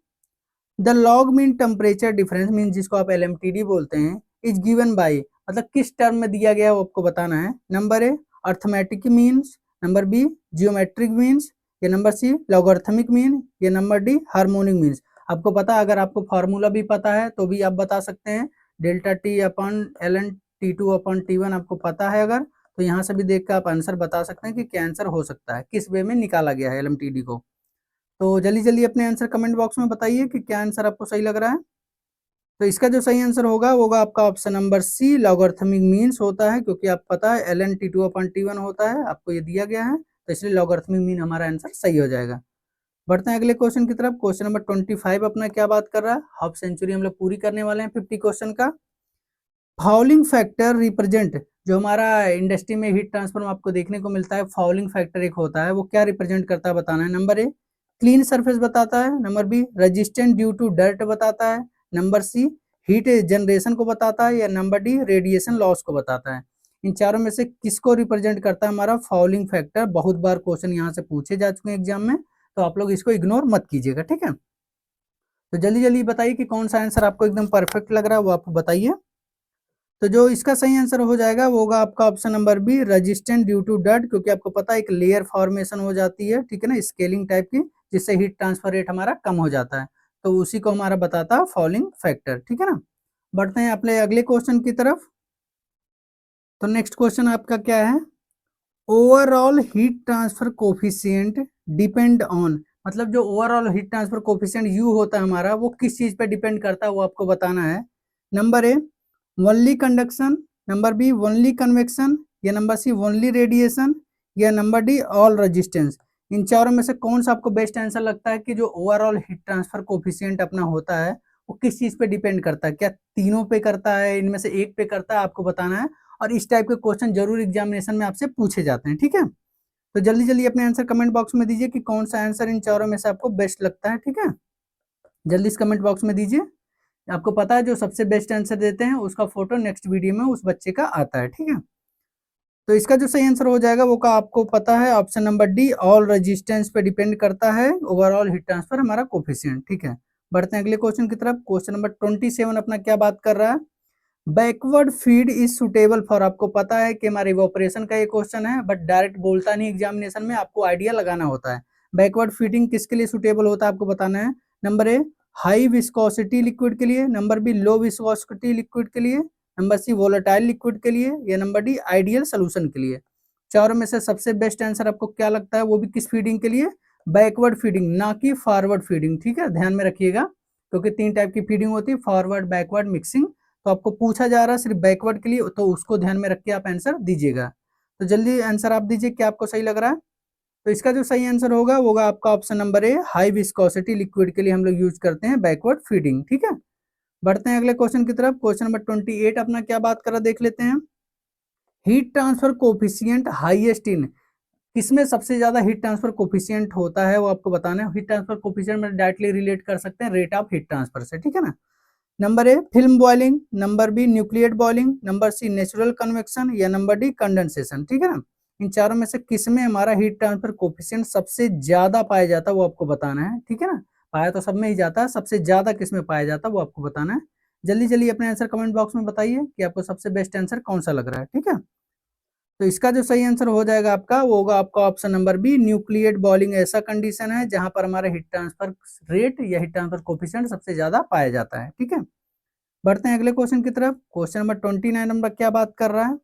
the log mean temperature difference mean जिसको आप LMTD बोलते हैं, इज गिवन बाई, मतलब किस टर्म में दिया गया है वो आपको बताना है। Number A arithmetic means, number B geometric means, या नंबर सी लॉगरिथमिक मीन, या नंबर डी हार्मोनिक मीन्स। आपको पता है, अगर आपको फार्मूला भी पता है तो भी आप बता सकते हैं, डेल्टा टी अपन ln T2 अपन T1 आपको पता है अगर, तो यहाँ से भी देख कर आप आंसर बता सकते हैं कि क्या आंसर हो सकता है, किस वे में निकाला गया है LMTD को। तो जल्दी जल्दी अपने आंसर कमेंट बॉक्स में बताइए कि क्या आंसर आपको सही लग रहा है। तो इसका जो सही आंसर होगा आपका option number C, logarithmic means होता है, क्योंकि आप पता है ln T2 अपन T1 होता है, आपको ये दिया गया है, तो इसलिए लॉगरिथमिक मीन हमारा आंसर सही हो जाएगा। बढ़ते हैं अगले क्वेश्चन की तरफ। क्वेश्चन नंबर 25 अपना क्या बात कर रहा है, हाफ सेंचुरी हम लोग पूरी करने वाले हैं 50 क्वेश्चन का। फाउलिंग फैक्टर रिप्रेजेंट, जो हमारा इंडस्ट्री में हीट ट्रांसफर में आपको देखने को मिलता है, फाउलिंग फैक्टर एक होता है, वो क्या रिप्रेजेंट करता है बताना है। नंबर ए क्लीन सरफेस बताता है, number B resistant due to dirt बताता है, नंबर सी हीट जनरेशन को बताता है, या नंबर डी रेडिएशन लॉस को बताता है। इन चारों में से किसको रिप्रेजेंट करता है हमारा फाउलिंग फैक्टर। बहुत बार क्वेश्चन यहाँ से पूछे जा चुके हैं एग्जाम में, तो आप लोग इसको इग्नोर मत कीजिएगा, ठीक है। तो जल्दी जल्दी बताइए कि कौन सा आंसर आपको एकदम परफेक्ट लग रहा है, वो आप बताइए। तो जो इसका सही आंसर हो जाएगा वो होगा आपका option number B, resistant due to dirt, क्योंकि आपको पता है एक लेयर फॉर्मेशन हो जाती है, ठीक है ना, स्केलिंग टाइप की, जिससे हीट ट्रांसफर रेट हमारा कम हो जाता है, तो उसी को हमारा बताता है फॉलिंग फैक्टर, ठीक है ना। बढ़ते हैं अपने अगले क्वेश्चन की तरफ। तो नेक्स्ट क्वेश्चन आपका क्या है, overall heat transfer coefficient depend on, मतलब जो overall heat transfer coefficient you होता है हमारा, वो किस चीज पे डिपेंड करता है वो आपको बताना है। Number A only conduction, number B only convection, या नंबर सी ओनली रेडिएशन, या नंबर डी ऑल रेजिस्टेंस। इन चारों में से कौन सा आपको बेस्ट आंसर लगता है कि जो ओवरऑल हीट ट्रांसफर कोफिशिएंट अपना होता है वो किस चीज पे डिपेंड करता है, क्या तीनों पे करता है, इनमें से एक पे करता है, आपको बताना है। और इस टाइप के क्वेश्चन जरूर एग्जामिनेशन में आपसे पूछे जाते हैं, ठीक है। तो जल्दी जल्दी अपने आंसर कमेंट बॉक्स में दीजिए कि कौन सा आंसर इन चारों में से आपको बेस्ट लगता है, ठीक है। जल्दी इस कमेंट बॉक्स में दीजिए। आपको पता है जो सबसे बेस्ट आंसर देते हैं उसका फोटो नेक्स्ट वीडियो में उस बच्चे का आता है, ठीक है। तो इसका जो सही आंसर हो जाएगा वो का आपको पता है option number D, all resistance पे डिपेंड करता है ओवरऑल हीट ट्रांसफर हमारा कोफिशिएंट, ठीक है। बढ़ते हैं अगले क्वेश्चन की तरफ। क्वेश्चन नंबर 27 अपना क्या बात कर रहा है, backward feed is suitable for, आपको पता है कि हमारे इवोपरेशन का ये क्वेश्चन है, बट डायरेक्ट बोलता नहीं एग्जामिनेशन में, आपको आइडिया लगाना होता है। बैकवर्ड फीडिंग किसके लिए सुटेबल होता है आपको बताना है। Number A high viscosity liquid के लिए, number B low viscosity liquid के लिए, नंबर सी वोलेटाइल लिक्विड के लिए, या नंबर डी आइडियल सोल्यूशन के लिए। चारों में से सबसे बेस्ट आंसर आपको क्या लगता है, वो भी किस फीडिंग के लिए, बैकवर्ड फीडिंग, ना कि फॉरवर्ड फीडिंग, ठीक है, ध्यान में रखिएगा, क्योंकि तीन टाइप की फीडिंग होती है, फॉरवर्ड, बैकवर्ड, मिक्सिंग। तो आपको पूछा जा रहा है सिर्फ बैकवर्ड के लिए, तो उसको ध्यान में रख के आप आंसर दीजिएगा। तो जल्दी आंसर आप दीजिए, क्या आपको सही लग रहा है। तो इसका जो सही आंसर होगा वो होगा आपका option number A, high viscosity liquid के लिए हम लोग यूज करते हैं बैकवर्ड फीडिंग, ठीक है। बढ़ते हैं अगले क्वेश्चन की तरफ। क्वेश्चन नंबर 28 अपना क्या बात कर रहा देख लेते हैं। Heat transfer coefficient highest in, किसमें सबसे ज्यादा हीट ट्रांसफर कोफिशिएंट होता है वो आपको बताना है। हीट ट्रांसफर कोफिशिएंट में डायरेक्टली रिलेट कर सकते हैं रेट ऑफ हीट ट्रांसफर से, ठीक है ना। Number A film boiling, number B nuclear boiling, number C natural convection, या नंबर डी कंडेंसेशन, ठीक है ना। इन चारों में से किसमें हमारा हीट ट्रांसफर कोफिशिएंट सबसे ज्यादा पाया जाता है वो आपको बताना है, ठीक है ना। पाया तो सब में ही जाता है, सबसे ज्यादा किसमें पाया जाता है वो आपको बताना है। जल्दी जल्दी अपने आंसर कमेंट बॉक्स में बताइए कि आपको सबसे बेस्ट आंसर कौन सा लग रहा है, ठीक है। तो इसका जो सही आंसर हो जाएगा आपका वो होगा आपका option number B, nuclear boiling ऐसा कंडीशन है जहां पर हमारा हीट ट्रांसफर रेट या हीट ट्रांसफर कोफिशिएंट सबसे ज्यादा पाया जाता है, ठीक है। बढ़ते हैं अगले क्वेश्चन की तरफ। क्वेश्चन नंबर 29 नंबर क्या बात कर रहा है,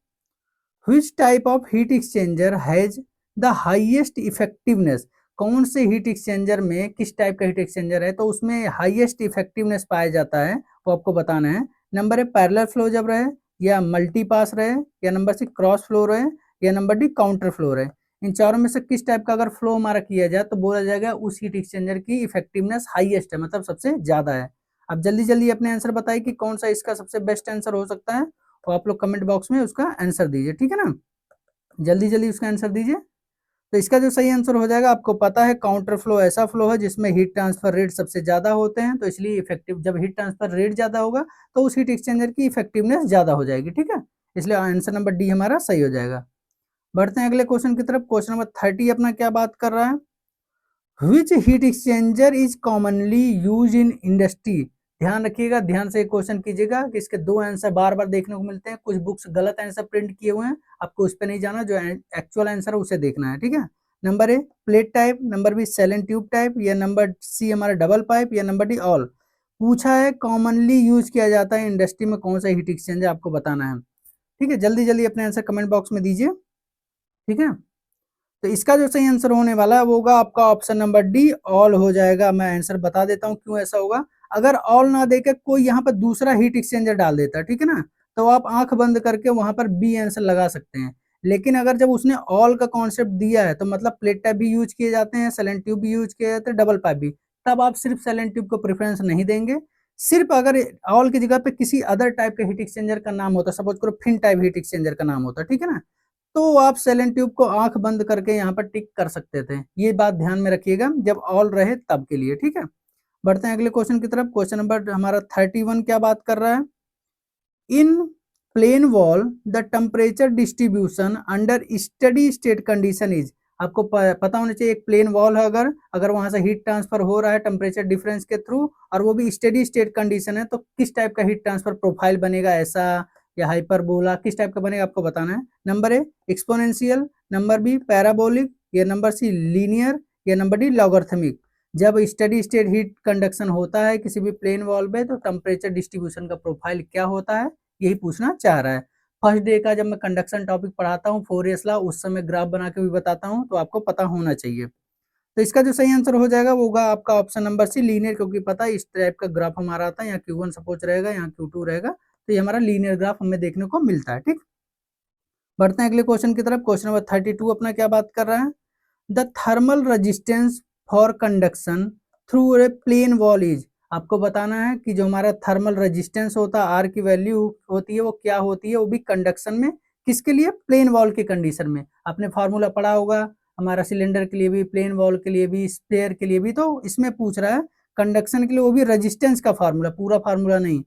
which type of heat exchanger has the highest effectiveness, कौन से हीट एक्सचेंजर में किस टाइप का हीट एक्सचेंजर है तो उसमें हाईएस्ट इफेक्टिवनेस पाया जाता है वो आपको बताना है। नंबर ए पैरेलल फ्लो जब रहे, या मल्टी पास रहे, या नंबर सी क्रॉस फ्लो रहे, या नंबर डी काउंटर फ्लो रहे। इन चारों में से किस टाइप का अगर फ्लो हमारा किया जाए तो बोला जाएगा उस हीट एक्सचेंजर की इफेक्टिवनेस हाईएस्ट है, मतलब सबसे ज्यादा है। आप जल्दी जल्दी अपने आंसर बताइए कि कौन सा इसका सबसे बेस्ट आंसर हो सकता है, तो आप लोग कमेंट बॉक्स में उसका आंसर दीजिए, ठीक है ना। जल्दी जल्दी उसका आंसर दीजिए। तो इसका जो सही आंसर हो जाएगा, आपको पता है काउंटर फ्लो ऐसा फ्लो है जिसमें हीट ट्रांसफर रेट सबसे ज्यादा होते हैं, तो इसलिए इफेक्टिव, जब हीट ट्रांसफर रेट ज्यादा होगा तो उस हीट एक्सचेंजर की इफेक्टिवनेस ज्यादा हो जाएगी, ठीक है। इसलिए आंसर नंबर डी हमारा सही हो जाएगा। बढ़ते हैं अगले क्वेश्चन की तरफ। क्वेश्चन नंबर 30 अपना क्या बात कर रहा है, Which heat exchanger is commonly used in industry, ध्यान रखिएगा, ध्यान से क्वेश्चन कीजिएगा कि इसके दो आंसर बार बार देखने को मिलते हैं, कुछ बुक्स गलत आंसर प्रिंट किए हुए हैं, आपको उस पर नहीं जाना, जो एक्चुअल आंसर है उसे देखना है, ठीक है। Number A plate type, number B shell and tube type, या नंबर सी हमारा डबल पाइप, या नंबर डी ऑल। पूछा है कॉमनली यूज किया जाता है इंडस्ट्री में कौन सा हीट एक्सचेंजर आपको बताना है, ठीक है। जल्दी जल्दी अपने आंसर कमेंट बॉक्स में दीजिए, ठीक है। तो इसका जो सही आंसर होने वाला है वो होगा आपका ऑप्शन नंबर डी, ऑल हो जाएगा। मैं आंसर बता देता हूँ क्यों ऐसा होगा। अगर ऑल ना देकर कोई यहाँ पर दूसरा हीट एक्सचेंजर डाल देता है, ठीक है ना, तो आप आंख बंद करके वहां पर बी आंसर लगा सकते हैं। लेकिन अगर जब उसने ऑल का कॉन्सेप्ट दिया है तो मतलब प्लेट टाइप भी यूज किए जाते हैं, सेलेंट ट्यूब भी यूज किए जाते हैं, डबल पाइप भी, तब आप सिर्फ सेलेंट ट्यूब को प्रेफरेंस नहीं देंगे। सिर्फ अगर ऑल की जगह पे किसी अदर टाइप के हीट एक्सचेंजर का नाम होता, सपोज करो फिन टाइप हीट एक्सचेंजर का नाम होता, ठीक है ना, तो आप सेलेन ट्यूब को आंख बंद करके यहाँ पर टिक कर सकते थे। ये बात ध्यान में रखिएगा जब ऑल रहे तब के लिए, ठीक है। बढ़ते हैं अगले क्वेश्चन की तरफ। क्वेश्चन नंबर हमारा 31 क्या बात कर रहा है, in plane wall the temperature distribution under steady state condition is. आपको पता होना चाहिए, एक प्लेन वॉल है, अगर वहां से हीट ट्रांसफर हो रहा है टेम्परेचर डिफरेंस के थ्रू और वो भी स्टडी स्टेट कंडीशन है, तो किस टाइप का हीट ट्रांसफर प्रोफाइल बनेगा, ऐसा या हाइपरबोला, किस टाइप का बनेगा आपको बताना है। Number A exponential, number B parabolic, या नंबर सी लीनियर, या नंबर डी लॉगरिथमिक। जब स्टडी स्टेट हीट कंडक्शन होता है किसी भी प्लेन वॉल में तो टेम्परेचर डिस्ट्रीब्यूशन का प्रोफाइल क्या होता है, यही पूछना चाह रहा है। फर्स्ट डे का जब मैं कंडक्शन टॉपिक पढ़ाता हूँ फोरियर्स लॉ, उस समय ग्राफ बना के भी बताता हूँ, तो आपको पता होना चाहिए। तो इसका जो सही आंसर हो जाएगा वो होगा आपका ऑप्शन नंबर सी लीनियर, क्योंकि पता है इस टाइप का ग्राफ हमारा आता है, यहाँ Q1 सपोज रहेगा, यहाँ Q2 रहेगा, तो ये हमारा लीनियर ग्राफ हमें देखने को मिलता है। ठीक, बढ़ते हैं अगले क्वेश्चन की तरफ। क्वेश्चन नंबर 32 अपना क्या बात कर रहा है, the thermal resistance for conduction through a plane wall is. आपको बताना है कि जो हमारा थर्मल रेजिस्टेंस होता है, आर की वैल्यू होती है, वो क्या होती है, वो भी कंडक्शन में, किसके लिए, प्लेन वॉल की कंडीशन में। आपने फार्मूला पढ़ा होगा हमारा सिलेंडर के लिए भी, प्लेन वॉल के लिए भी, स्फीयर के लिए भी, तो इसमें पूछ रहा है कंडक्शन के लिए, वो भी रेजिस्टेंस का फार्मूला, पूरा फार्मूला नहीं।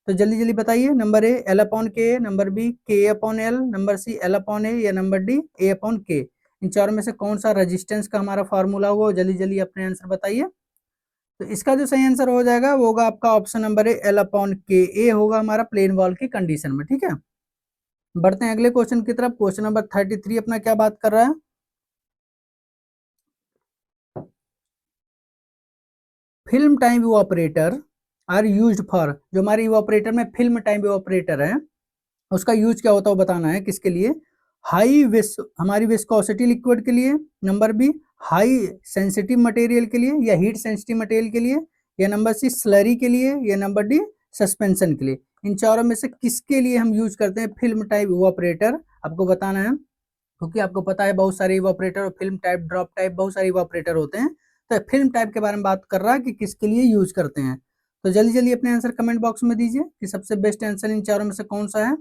तो जल्दी जल्दी बताइए, number A L upon K, number B K upon L, number C L upon A, या नंबर डी ए अपॉन के। इन चारों में से कौन सा रेजिस्टेंस का हमारा फार्मूला होगा, जल्दी जल्दी अपने आंसर बताइए। तो इसका जो सही आंसर हो जाएगा वो होगा आपका option number A L upon के, ए होगा हमारा प्लेन वॉल की कंडीशन में। ठीक है, बढ़ते हैं अगले क्वेश्चन की तरफ। क्वेश्चन नंबर 33 अपना क्या बात कर रहा है, film time evaporator are used for. जो हमारे इवापोरेटर में फिल्म टाइम इवापोरेटर है उसका यूज क्या होता है वो बताना है, किसके लिए, हमारी विस्कोसिटी लिक्विड के लिए, number B high sensitive material के लिए या हीट सेंसिटिव मटेरियल के लिए, या नंबर सी स्लरी के लिए, या नंबर डी सस्पेंशन के लिए। इन चारों में से किसके लिए हम यूज करते हैं फिल्म टाइप इवापोरेटर, आपको बताना है, क्योंकि आपको पता है बहुत सारे इवापोरेटर और फिल्म टाइप, ड्रॉप टाइप, बहुत सारे इवापोरेटर होते हैं। तो फिल्म टाइप के बारे में बात कर रहा है कि किसके लिए यूज करते हैं। तो जल्दी जल्दी अपने आंसर कमेंट बॉक्स में दीजिए कि सबसे बेस्ट आंसर इन चारों में से कौन सा है।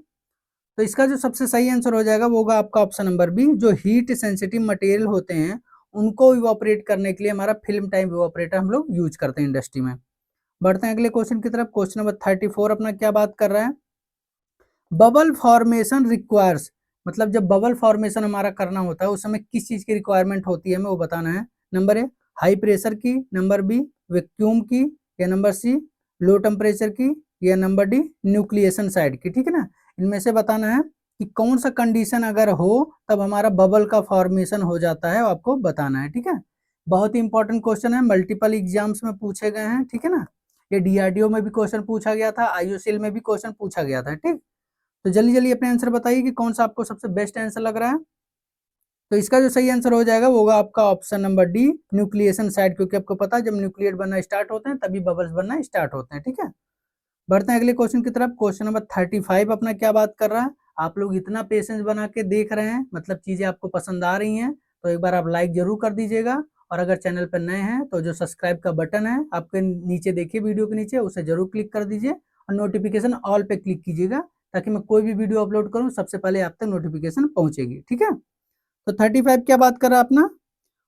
तो इसका जो सबसे सही आंसर हो जाएगा वो होगा आपका ऑप्शन नंबर बी, जो हीट सेंसिटिव मटेरियल होते हैं उनको इवापोरेट करने के लिए हमारा फिल्म टाइप इवापोरेटर हम लोग यूज करते हैं इंडस्ट्री में। बढ़ते हैं अगले क्वेश्चन की तरफ। क्वेश्चन नंबर 34 अपना क्या बात कर रहा है, बबल फॉर्मेशन रिक्वायर्स। मतलब जब बबल फॉर्मेशन हमारा करना होता है उस समय किस चीज की रिक्वायरमेंट होती है हमें वो बताना है। नंबर ए हाई प्रेशर की, नंबर बी वैक्यूम की, या नंबर सी लो टेम्परेचर की, या नंबर डी न्यूक्लिएशन साइड की। ठीक है ना, इनमें से बताना है कि कौन सा कंडीशन अगर हो तब हमारा बबल का फॉर्मेशन हो जाता है, आपको बताना है। ठीक है, बहुत ही इंपॉर्टेंट क्वेश्चन है, मल्टीपल एग्जाम्स में पूछे गए हैं। ठीक है ना, ये डीआरडीओ में भी क्वेश्चन पूछा गया था, आईयूसीएल में भी क्वेश्चन पूछा गया था। ठीक, तो जल्दी जल्दी अपने आंसर बताइए कि कौन सा आपको सबसे बेस्ट आंसर लग रहा है। तो इसका जो सही आंसर हो जाएगा वो होगा आपका option number D nucleation side, क्योंकि आपको पता है जब न्यूक्लिएट बनना स्टार्ट होते हैं तभी बबल्स बनना स्टार्ट होते हैं। ठीक है, बढ़ते हैं अगले क्वेश्चन की तरफ। क्वेश्चन नंबर 35 अपना क्या बात कर रहा है, आप लोग इतना पेशेंस बना के देख रहे हैं, मतलब चीजें आपको पसंद आ रही हैं, तो एक बार आप लाइक जरूर कर दीजिएगा, और अगर चैनल पर नए हैं तो जो सब्सक्राइब का बटन है आपके नीचे देखिए, वीडियो के नीचे, उसे जरूर क्लिक कर दीजिए और नोटिफिकेशन ऑल पे क्लिक कीजिएगा, ताकि मैं कोई भी वीडियो अपलोड करूं सबसे पहले आप तक नोटिफिकेशन पहुंचेगी। ठीक है, तो 35 क्या बात कर रहा है अपना,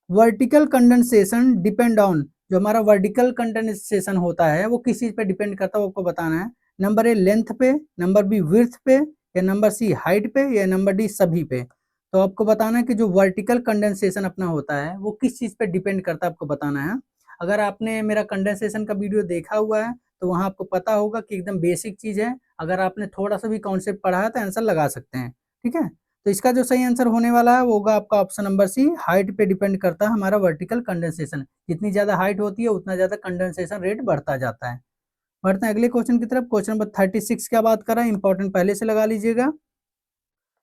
वर्टिकल कंडेंसेशन डिपेंड ऑन। जो हमारा वर्टिकल कंडेंसेशन होता है वो किस चीज पे डिपेंड करता है वो आपको बताना है। नंबर ए लेंथ पे, नंबर बी विड्थ पे, या नंबर सी हाइट पे, या नंबर डी सभी पे। तो आपको बताना है कि जो वर्टिकल कंडेंसेशन अपना होता है वो किस चीज पे डिपेंड करता है, आपको बताना है। अगर आपने मेरा कंडेंसेशन का वीडियो देखा हुआ है तो वहां आपको पता होगा कि एकदम बेसिक चीज है, अगर आपने थोड़ा सा भी कॉन्सेप्ट पढ़ा है तो आंसर लगा सकते हैं। ठीक है, तो इसका जो सही आंसर होने वाला है वो होगा आपका ऑप्शन नंबर सी, हाइट पे डिपेंड करता है हमारा वर्टिकल कंडेंसेशन। जितनी ज्यादा हाइट होती है उतना ज्यादा कंडेंसेशन रेट बढ़ता जाता है। बढ़ते हैं अगले क्वेश्चन की तरफ। क्वेश्चन नंबर 36 क्या बात कर रहा है, इंपॉर्टेंट पहले से लगा लीजिएगा।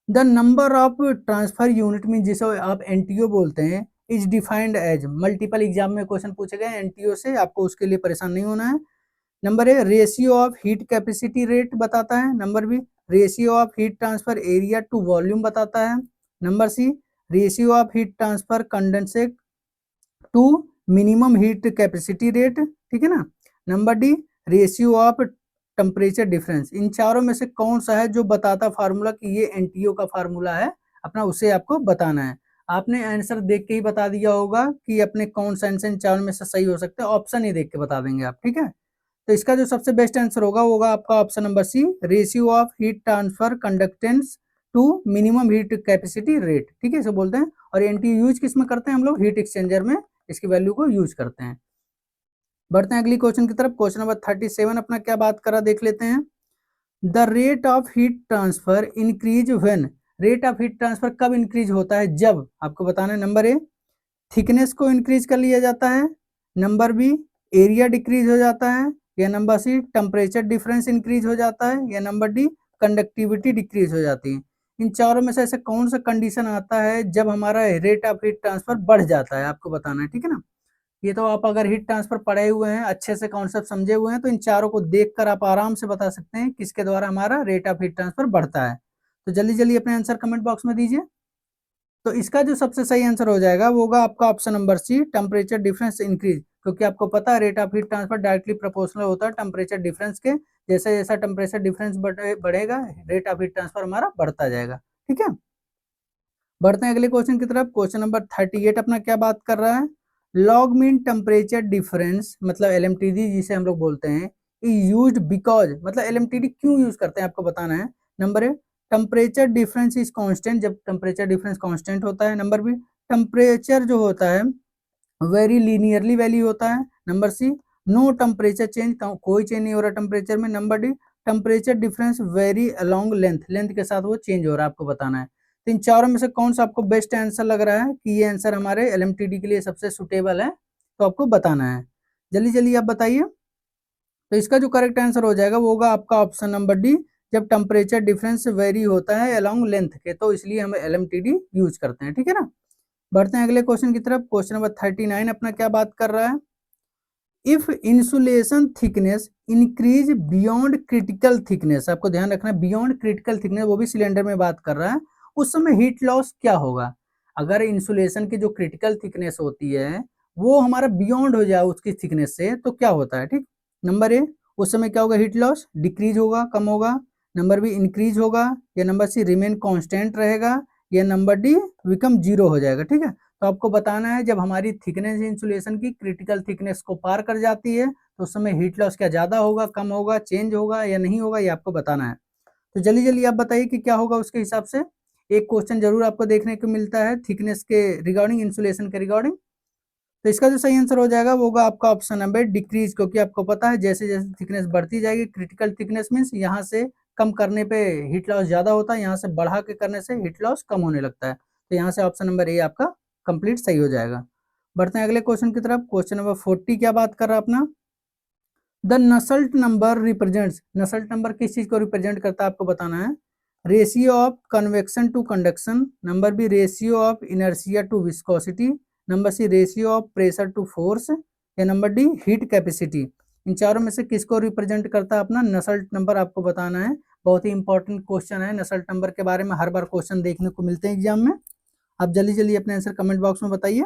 The number of transfer unit में जिसे आप एनटीओ बोलते हैं is defined as. Multiple exam में क्वेश्चन पूछे गए एनटीओ से, आपको उसके लिए परेशान नहीं होना है। Number A ratio of heat capacity rate बताता है, number B ratio of heat transfer area to volume बताता है, number C ratio of heat transfer condensate to minimum heat capacity rate. ठीक है ना, number D ratio of temperature difference. इन चारों में से कौन सा है जो बताता फार्मूला कि ये एनटीओ का फार्मूला है अपना, उसे आपको बताना है। आपने आंसर देख के ही बता दिया होगा कि अपने कौन सा आंसर इन चारों में से सही हो सकता है, ऑप्शन ही देख के बता देंगे आप। ठीक है, तो इसका जो सबसे बेस्ट आंसर होगा वो होगा आपका option number C, ratio of heat transfer conductance to minimum heat capacity rate. ठीक है, इसे बोलते हैं। और एनटीयू यूज किस में करते हैं हम लोग? हीट एक्सचेंजर में इसकी वैल्यू को यूज करते हैं। बढ़ते हैं अगली क्वेश्चन की तरफ। क्वेश्चन नंबर 37 अपना क्या बात करा देख लेते हैं। The rate of heat transfer increase when, rate of heat transfer कब इंक्रीज होता है? जब आपको बताना है नंबर ए, थिकनेस को इंक्रीज कर लिया जाता है, नंबर बी, एरिया डिक्रीज हो जाता है, या number C, temperature difference increase हो जाता है, या नंबर डी, कंडक्टिविटी डिक्रीज हो जाती है। इन चारों में से ऐसे कौन सा कंडीशन आता है जब हमारा रेट ऑफ हीट ट्रांसफर बढ़ जाता है? आपको बताना है, ठीक है ना। ये तो आप अगर हीट ट्रांसफर पढ़े हुए हैं, अच्छे से कॉन्सेप्ट समझे हुए हैं, तो इन चारों को देखकर आप आराम से बता सकते हैं किसके द्वारा हमारा रेट ऑफ हीट ट्रांसफर बढ़ता है। तो जल्दी जल्दी अपने आंसर कमेंट बॉक्स में दीजिए। तो इसका जो सबसे सही आंसर हो जाएगा वो होगा आपका option number C, temperature difference increase. क्योंकि आपको पता है rate of heat transfer directly proportional होता है टेम्परेचर डिफरेंस के। जैसे जैसा टेम्परेचर डिफरेंस बढ़ेगा, रेट ऑफ हीट ट्रांसफर हमारा बढ़ता जाएगा। ठीक है, बढ़ते हैं अगले क्वेश्चन की तरफ। क्वेश्चन नंबर 38 अपना क्या बात कर रहा है। लॉग मीन टेम्परेचर डिफरेंस मतलब एलएमटीडी जिसे हम लोग बोलते हैं, इज यूज्ड बिकॉज, मतलब एलएमटीडी क्यों यूज करते हैं आपको बताना है। Number A, temperature difference is constant, जब टेम्परेचर डिफरेंस कांस्टेंट होता है। नंबर बी, टेम्परेचर जो होता है वेरी लीनियरली वैल्यू होता है। नंबर सी, नो टेम्परेचर चेंज, कोई चेंज नहीं हो रहा टेम्परेचर में। Number D, temperature difference vary along length, length के साथ वो चेंज हो रहा है, आपको बताना है। तो इन चारों में से कौन सा आपको बेस्ट आंसर लग रहा है कि ये आंसर हमारे एलएमटीडी के लिए सबसे सुटेबल है? तो आपको बताना है, जल्दी जल्दी आप बताइए। तो इसका जो करेक्ट आंसर हो जाएगा वो होगा आपका ऑप्शन नंबर डी, जब टेम्परेचर डिफरेंस वेरी होता है अलोंग लेंथ के, तो इसलिए हम एलएमटीडी यूज करते हैं। ठीक है ना, बढ़ते हैं अगले क्वेश्चन की तरफ। क्वेश्चन नंबर 39 अपना क्या बात कर रहा है। If insulation thickness increase beyond critical thickness, आपको ध्यान रखना है बियॉन्ड क्रिटिकल थिकनेस, वो भी सिलेंडर में बात कर रहा है, उस समय हीट लॉस क्या होगा? अगर इंसुलेशन की जो क्रिटिकल थिकनेस होती है वो हमारा बियॉन्ड हो जाए उसकी थिकनेस से, तो क्या होता है? ठीक, नंबर ए, उस समय क्या होगा? हीट लॉस डिक्रीज होगा, कम होगा। नंबर बी, इंक्रीज होगा, या नंबर सी, रिमेन कांस्टेंट रहेगा, या नंबर डी, बिकम जीरो हो जाएगा। ठीक है, तो आपको बताना है जब हमारी थिकनेस इंसुलेशन की क्रिटिकल थिकनेस को पार कर जाती है तो उस समय हीट लॉस क्या ज्यादा होगा, कम होगा, चेंज होगा या नहीं होगा, ये आपको बताना है। तो जल्दी जल्दी आप बताइए कि क्या होगा उसके हिसाब से। एक क्वेश्चन जरूर आपको देखने को मिलता है थिकनेस के रिगार्डिंग, इंसुलेशन के रिगार्डिंग। तो इसका जो सही आंसर हो जाएगा वो होगा आपका ऑप्शन नंबर डिक्रीज, क्योंकि आपको पता है जैसे जैसे थिकनेस बढ़ती जाएगी, क्रिटिकल थिकनेस मीन्स यहाँ से कम करने पे हीट लॉस ज्यादा होता है, यहाँ से बढ़ा के करने से हीट लॉस कम होने लगता है। तो यहाँ से ऑप्शन नंबर ए आपका कंप्लीट सही हो जाएगा। बढ़ते हैं अगले क्वेश्चन की तरफ। क्वेश्चन नंबर 40 क्या बात कर रहा है अपना। The Nusselt number represents, Nusselt number किस चीज को रिप्रेजेंट करता है आपको बताना है। Ratio of convection to conduction, number B, ratio of inertia to viscosity, number C, ratio of pressure to force, या नंबर डी, हीट कैपेसिटी। इन चारों में से किसको रिप्रेजेंट करता है अपना नसल्ट नंबर, आपको बताना है। बहुत ही इंपॉर्टेंट क्वेश्चन है, नसल्ट नंबर के बारे में हर बार क्वेश्चन देखने को मिलते हैं एग्जाम में। आप जल्दी जल्दी अपने आंसर कमेंट बॉक्स में बताइए।